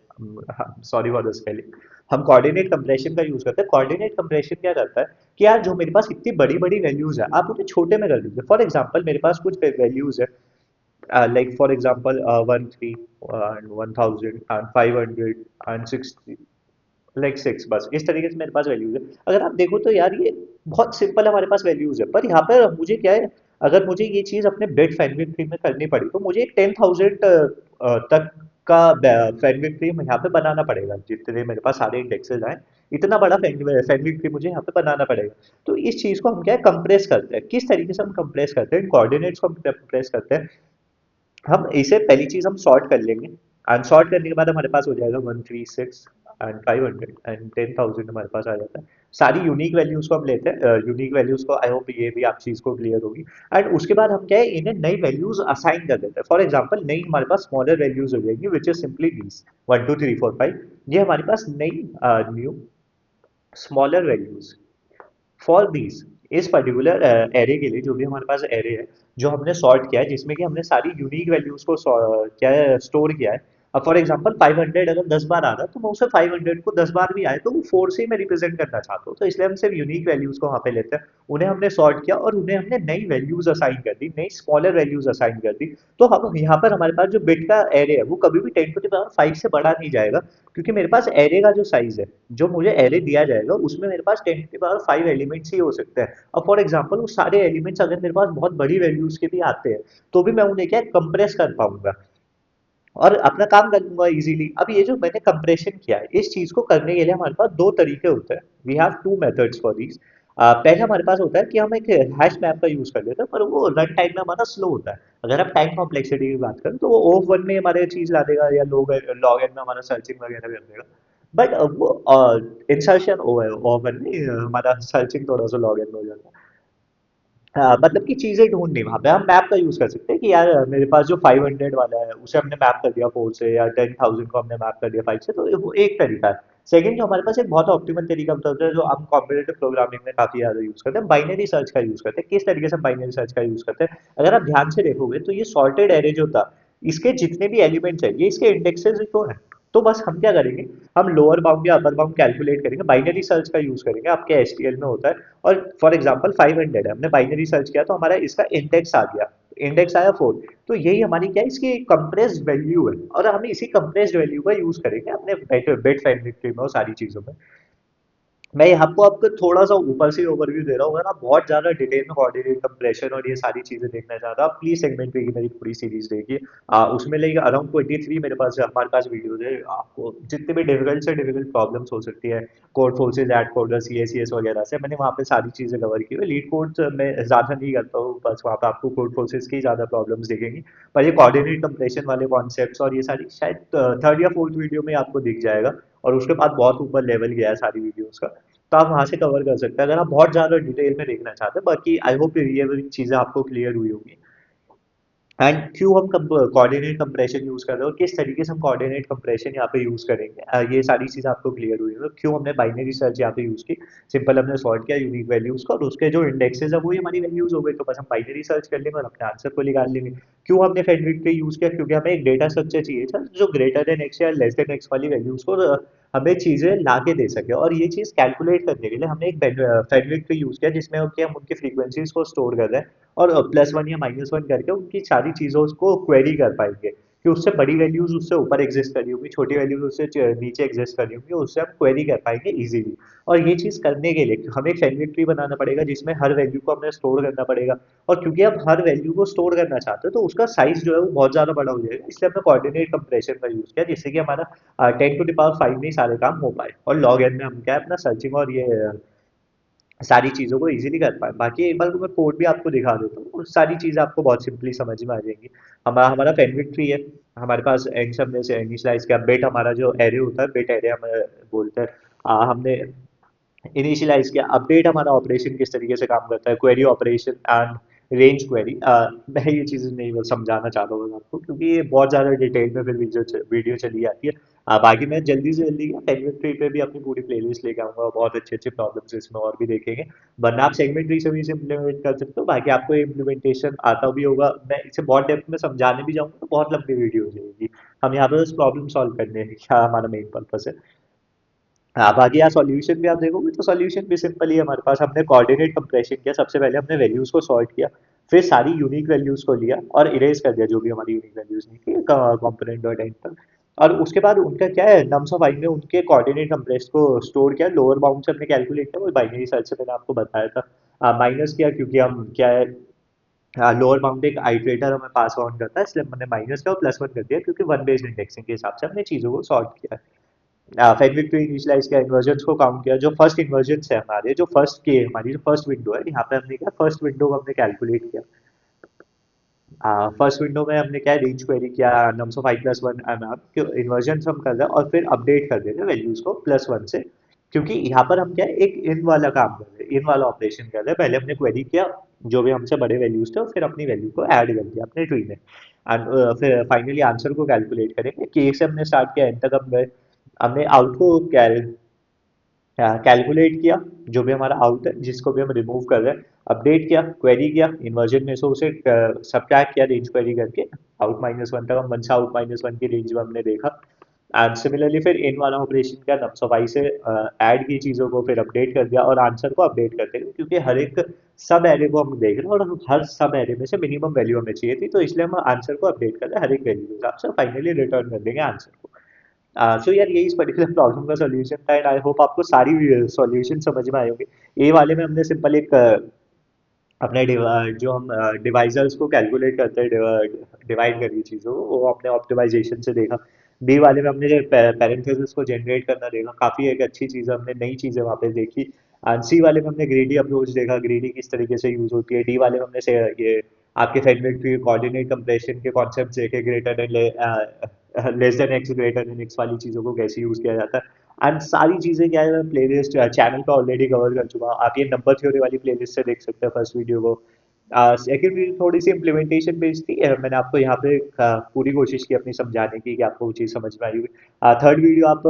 sorry for the spelling. हम कोऑर्डिनेट कंप्रेशन का यूज करते हैं। कोऑर्डिनेट कंप्रेशन क्या करता है कि यार जो मेरे पास इतनी बड़ी बड़ी वैल्यूज है आप उन्हें छोटे में कर दीजिए। फॉर एग्जांपल मेरे पास कुछ वैल्यूज है, like for example 1 3 and 1000 and 500 and 60, like 6, बस इस तरीके से मेरे पास वैल्यूज है। अगर आप देखो तो यार ये बहुत सिंपल है, हमारे पास वैल्यूज है, पर यहाँ पर मुझे क्या है, अगर मुझे ये चीज अपने बिट फैनविक ट्री में करनी पड़ी तो मुझे एक 10,000 तक का फैनविक ट्री यहाँ पे बनाना पड़ेगा, जितने मेरे पास सारे इंडेक्सेस आए इतना बड़ा फैनविक ट्री मुझे यहाँ पे बनाना पड़ेगा। तो इस चीज को हम क्या है कंप्रेस करते हैं। किस तरीके से हम कंप्रेस करते हैं, कोऑर्डिनेट्स को हम कंप्रेस करते हैं। हम इसे पहली चीज हम सॉर्ट कर लेंगे, एंड सॉर्ट करने के बाद हमारे पास हो जाएगा 1 3 6 एंड 500 एंड 10,000 हमारे पास आ जाता है। सारी यूनिक वैल्यूज को हम लेते हैं, यूनिक वैल्यूज को, आई होप ये भी आप चीज को क्लियर होगी। एंड उसके बाद हम क्या है इन्हें नई वैल्यूज असाइन कर देते हैं। फॉर एग्जाम्पल नई हमारे पास स्मॉलर वैल्यूज हो जाएगी विच इज सिंपली दीज 1 2 3 4 5। ये हमारे पास नई new smaller values for these, इस पर्टिकुलर एरे के लिए जो भी हमारे पास एरे है जो हमने सॉर्ट किया है, जिसमें कि हमने सारी यूनिक वैल्यूज को क्या है स्टोर किया है। अब फॉर एग्जांपल 500 अगर 10 बार आ रहा है तो मैं उसे 500 को 10 बार भी आए तो वो 4 से ही मैं रिप्रेजेंट करना चाहता हूँ, तो इसलिए हम सिर्फ यूनिक वैल्यूज को वहाँ पे लेते हैं। उन्हें हमने सॉर्ट किया और उन्हें हमने नई वैल्यूज असाइन कर दी, नई स्मॉलर वैल्यूज असाइन कर दी। तो हम यहाँ पर हमारे पास जो बिट का एरे है वो कभी भी 10 to the power 5 से बड़ा नहीं जाएगा, क्योंकि मेरे पास एरे का जो साइज है, जो मुझे एरे दिया जाएगा उसमें मेरे पास 10 to the power 5 एलिमेंट्स ही हो सकते हैं। अब फॉर एग्जांपल वो सारे एलिमेंट्स अगर मेरे पास बहुत बड़ी वैल्यूज के भी आते हैं तो भी मैं उन्हें क्या कंप्रेस कर पाऊंगा और अपना काम कर लूंगा इजीली। अब ये जो मैंने कंप्रेशन किया है इस चीज को करने के लिए हमारे पास दो तरीके होते हैं, we have two methods for this. पहला हमारे पास होता है कि हम एक हैश मैप का यूज कर लेते हैं, पर वो रन टाइम में हमारा स्लो होता है। अगर हम टाइम कॉम्प्लेक्सिटी की बात करें तो वो ओफ वन में हमारे चीज ला देगा या लॉग एन में हमारा सर्चिंग वगैरह कर देगा। बट वो इंसर्शन ओ वन में हमारा सर्चिंग थोड़ा सा लॉग एन में हो जाता है। हाँ, मतलब कि चीजें ढूंढनी वहां पे हम मैप का यूज कर सकते हैं कि यार मेरे पास जो 500 वाला है उसे हमने मैप कर दिया 4 से, या 10,000 को हमने मैप कर दिया 5 से, तो वो एक तरीका है। सेकंड जो हमारे पास एक बहुत ऑप्टिमल तरीका होता है जो हम कॉम्पिटेटिव प्रोग्रामिंग में काफी ज्यादा यूज करते हैं, बाइनरी सर्च का यूज करते हैं। किस तरीके से बाइनरी सर्च का यूज करते हैं, अगर आप ध्यान से देखोगे तो ये सॉर्टेड एरे जो था इसके जितने भी एलिमेंट्स है ये इसके इंडेक्सेस ही तो है। तो बस हम क्या करेंगे, हम लोअर बाउंड या अपर बाउंड कैलकुलेट करेंगे, बाइनरी सर्च का यूज करेंगे, आपके एसटीएल में होता है। और फॉर एग्जांपल 500 है, हमने बाइनरी सर्च किया तो हमारा इसका इंडेक्स आ गया, इंडेक्स आया 4। तो यही हमारी क्या है इसकी कंप्रेस्ड वैल्यू है, और हम इसी कंप्रेस्ड वैल्यू का यूज करेंगे अपने बेट फैमिली ट्री में और सारी चीजों में। मैं आपको थोड़ा सा ऊपर से ओवरव्यू दे रहा हूँ, अगर आप बहुत ज्यादा डिटेल में कोऑर्डिनेट कंप्रेशन और ये सारी चीजें देखना चाहते हो आप प्लीज सेगमेंट की मेरी पूरी सीरीज देखिए। उसमें लाइक अराउंड 23 मेरे पास हमारे पास वीडियोज है, आपको जितने भी डिफिकल्ट से डिफिकल्ट प्रॉब्लम्स हो सकती है Codeforces AtCoder CACS वगैरह से, मैंने वहाँ पे सारी चीजें कवर की हुई। लीड कोड मैं ज्यादा नहीं करता हूँ, बस वहाँ पे आपको कोड फोर्सेज की ज्यादा प्रॉब्लम्स दिखेंगी। पर ये कोऑर्डिनेट कंप्रेशन वाले कॉन्सेप्ट्स और ये सारी शायद थर्ड या फोर्थ वीडियो में आपको दिख जाएगा, और उसके बाद बहुत ऊपर लेवल गया है सारी वीडियोस का, तो आप वहाँ से कवर कर सकते हैं अगर आप बहुत ज़्यादा डिटेल में देखना चाहते हैं। बाकी आई होप ये वाली चीज़ें आपको क्लियर हुई होंगी। एंड क्यों हम कोऑर्डिनेट कंप्रेशन यूज कर रहे हैं और किस तरीके से हम कोऑर्डिनेट कंप्रेशन यहाँ पे यूज करेंगे, ये सारी चीज़ आपको क्लियर हुई है। क्यों हमने बाइनरी सर्च यहाँ पे यूज की, सिंपल हमने सॉर्ट किया यूनिक वैल्यूज को और उसके जो इंडेक्सेस है वो ही हमारी वैल्यूज हो गई, तो बस हम बाइनरी सर्च कर लेंगे और अपने आंसर को निकाल लेंगे। क्यों हमने फेडरिक ट्री यूज किया, क्योंकि हमें एक डेटा स्ट्रक्चर चाहिए था जो ग्रेटर देन एक्स या लेस देन एक्स वाली वैल्यूज को हमें चीजें ला के दे सके, और ये चीज कैलकुलेट करने के लिए हमने एक फेडरिक ट्री यूज किया जिसमें कि हम उनकी फ्रीक्वेंसीज को स्टोर कर रहे हैं और +1 या -1 करके उनकी सारी चीज़ों को क्वेरी कर पाएँगे कि उससे बड़ी वैल्यूज़ उससे ऊपर एग्ज़िस्ट कर रही होंगी, छोटी वैल्यूज़ उससे नीचे एग्ज़िस्ट कर रही होंगी, उससे हम क्वेरी कर पाएँगे ईज़िली। और ये चीज़ करने के लिए हमें एक फेवरेट ट्री बनाना पड़ेगा जिसमें हर वैल्यू को हमें स्टोर करना पड़ेगा, और क्योंकि हम हर वैल्यू को स्टोर करना चाहते हैं तो उसका साइज़ जो है वो बहुत ज़्यादा बड़ा हो जाएगा, इसलिए हमने कोऑर्डिनेट कंप्रेशन का यूज़ किया जिससे कि हमारा 10 to the power 5 में ही सारे काम हो पाए, और लॉग एन में हम क्या है अपना सर्चिंग और ये सारी चीज़ों को इजीली कर पाए। बाकी एक बार को मैं कोड भी आपको दिखा देता हूँ, वो सारी चीज़ें आपको बहुत सिंपली समझ में आ जाएंगी। हमारा फैनविक ट्री है, हमारे पास एंड हमने से इनिशियलाइज किया, बिट हमारा जो एरे होता है, बिट एरे हम बोलते हैं। हमने इनिशियलाइज किया। अपडेट हमारा ऑपरेशन किस तरीके से काम करता है, query operation and range query. मैं ये चीज़ें नहीं बस समझाना चाहता हूँ आपको, क्योंकि ये बहुत ज़्यादा डिटेल में फिर वीडियो चली जाती है। बाकी मैं जल्दी से जल्दी सेगमेंट ट्री पे भी अपनी पूरी प्लेलिस्ट लेके आऊंगा, बहुत अच्छे अच्छे प्रॉब्लम्स इसमें और भी देखेंगे। वरना आप सेगमेंट ट्री से भी इसे इम्प्लीमेंट कर सकते हो। बाकी आपको इम्प्लीमेंटेशन आता भी होगा, मैं इसे बहुत डेप्थ में समझाने भी जाऊंगा तो बहुत लंबी वीडियो हो जाएगी। हम यहाँ पर बस प्रॉब्लम सॉल्व करने हैं, क्या हमारा मेन पर्पस है। हाँ, बाकी यहाँ सॉल्यूशन भी आप देखोगे तो सॉल्यूशन भी सिंपल ही है हमारे पास। हमने कोऑर्डिनेट कंप्रेशन किया, सबसे पहले हमने वैल्यूज को सॉर्ट किया, फिर सारी यूनिक वैल्यूज को लिया और इरेज कर दिया जो भी हमारी यूनिक वैल्यूज नहीं थी कंपोनेंट डॉट एंड तक। और उसके बाद उनका क्या है, नम्स ऑफ आई में उनके कोऑर्डिनेट कंप्रेस को स्टोर किया, लोअर बाउंड से हमने कैलकुलेट किया, वो बाइनरी सर्च से मैंने आपको बताया था। माइनस किया क्योंकि हम क्या है, लोअर बाउंड एक आइटरेटर हमें पास ऑन करता है, इसलिए हमने माइनस किया और प्लस वन कर दिया, क्योंकि वन बेस्ड इंडेक्सिंग के हिसाब से हमने चीज़ों को सॉर्ट किया। फेडरिक टू इनिशियलाइज किया, इन्वर्जन को काउंट किया, जो फर्स्ट इन्वर्जन है हमारे, जो फर्स्ट के हमारी जो फर्स्ट विंडो है, यहाँ पे हमने क्या फर्स्ट विंडो को हमने कैलकुलेट किया। फर्स्ट विंडो में हमने क्या रेंज क्वेरी किया, nums of I plus one inversion हम कर रहे हैं और फिर अपडेट कर देते हैं वैल्यूज को प्लस वन से, क्योंकि यहाँ पर हम क्या है एक इन वाला काम कर रहे हैं, इन वाला ऑपरेशन कर रहे हैं। पहले हमने क्वेरी किया जो भी हमसे बड़े वैल्यूज थे और फिर अपनी वैल्यू को ऐड कर दिया अपने ट्री में, एंड फिर फाइनली आंसर को कैलकुलेट करेंगे। के से हमने स्टार्ट किया, एंड तक हम गए। हमने आउट को कैलकुलेट किया, जो भी हमारा आउट है जिसको भी हम रिमूव कर रहे हैं, अपडेट किया, क्वेरी किया, इन्वर्जन में से उसे सब्ट्रैक्ट किया रेंज क्वेरी करके, आउट माइनस वन तक हम वन से आउट माइनस वन की रेंज में हमने देखा। एंड सिमिलरली फिर इन वाला ऑपरेशन किया, नम्स ऑफ आई से ऐड की चीज़ों को फिर अपडेट कर दिया और आंसर को अपडेट करते गए, क्योंकि हर एक सब एरे को हम देख रहे हैं और हर सब एरे में से मिनिमम वैल्यू हमें चाहिए थी, तो इसलिए हम आंसर को अपडेट कर रहे हैं हर एक वैल्यू के हिसाब से, फाइनली रिटर्न कर देंगे आंसर को। सो यार यही इस पर्टिकुलर प्रॉब्लम का सॉल्यूशन था, एंड आई होप आपको सारी सॉल्यूशन समझ में आए होंगे। ए वाले में हमने सिंपल एक अपने जो हम डिवाइजर्स को कैलकुलेट करते हैं, डिवाइड करिए चीज़ों को, वो अपने ऑप्टिमाइजेशन से देखा। बी वाले में हमने जो पैरेंथेसिस को जनरेट करना देखा, काफ़ी एक अच्छी चीज़ है, हमने नई चीज़ें वहाँ पे देखी। एंड सी वाले में हमने ग्रीडी अप्रोच देखा, ग्रीडी किस तरीके से यूज़ होती है। डी वाले में हमने से ये आपके सेगमेंट की कोऑर्डिनेट कंप्रेशन के कॉन्सेप्ट देखे, greater than less than x greater than x वाली चीज़ों को कैसे यूज़ किया जाता है। एंड सारी चीज़ें क्या है, मैं प्लेलिस्ट चैनल पे ऑलरेडी कवर कर चुका हूँ, आप ये नंबर थ्योरी वाली प्लेलिस्ट से देख सकते हैं फर्स्ट वीडियो को। सेकंड वीडियो थोड़ी सी इम्प्लीमेंटेशन बेस्ड थी, मैंने आपको यहाँ पे पूरी कोशिश की अपनी समझाने की कि आपको वो चीज़ समझ में आई होगी। थर्ड वीडियो आप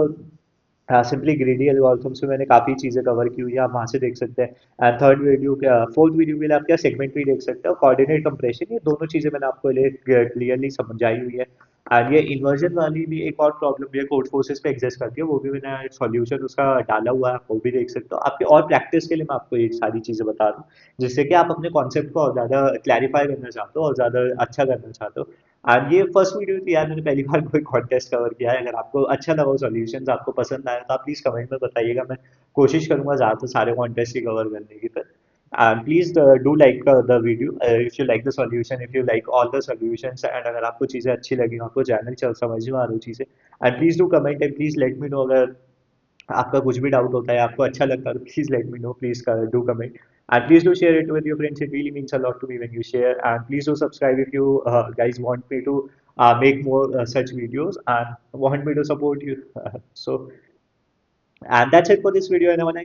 सिंपली ग्रीडी एल्गोरिथम्स में मैंने काफ़ी चीज़ें कवर की हुई है, आप वहाँ से देख सकते हैं। एंड थर्ड वीडियो क्या, फोर्थ वीडियो के लिए आप क्या सेगमेंट भी देख सकते हो, कोऑर्डिनेट कंप्रेशन, ये दोनों चीज़ें मैंने आपको लिए क्लियरली समझाई हुई है। एंड ये इन्वर्जन वाली भी एक और प्रॉब्लम है, कोड फोर्सेस पे एग्जिस्ट करती है, वो भी मैंने सॉल्यूशन उसका डाला हुआ है, आप वो भी देख सकते हो। आपके और प्रैक्टिस के लिए मैं आपको ये सारी चीज़ें बता रहा हूँ, जिससे कि आप अपने कॉन्सेप्ट को और ज़्यादा क्लैरिफाई करना चाहते हो और ज़्यादा अच्छा करना चाहते हो। एंड ये फर्स्ट वीडियो थी यार, मैंने पहली बार कोई कॉन्टेस्ट कवर किया है। अगर आपको अच्छा लगा सॉल्यूशंस आपको पसंद आया तो आप प्लीज़ कमेंट में बताइएगा, मैं कोशिश करूंगा ज़्यादातर सारे कॉन्टेस्ट ही कवर करने की। फिर and please do like the video if you like the solution, if you like all the solutions, and अगर आपको चीज़ें अच्छी लगी, आपको चैनल चल समझ में आ रही चीज़ें, and please do comment and please let me know. अगर आपका कुछ भी डाउट होता है, आपको अच्छा लगता है, तो please let me know, please do comment, and please do share it with your friends. It really means a lot to me when you share, and please do subscribe if you guys want me to make more such videos and want me to support you. So and that's it for this video, and have a nice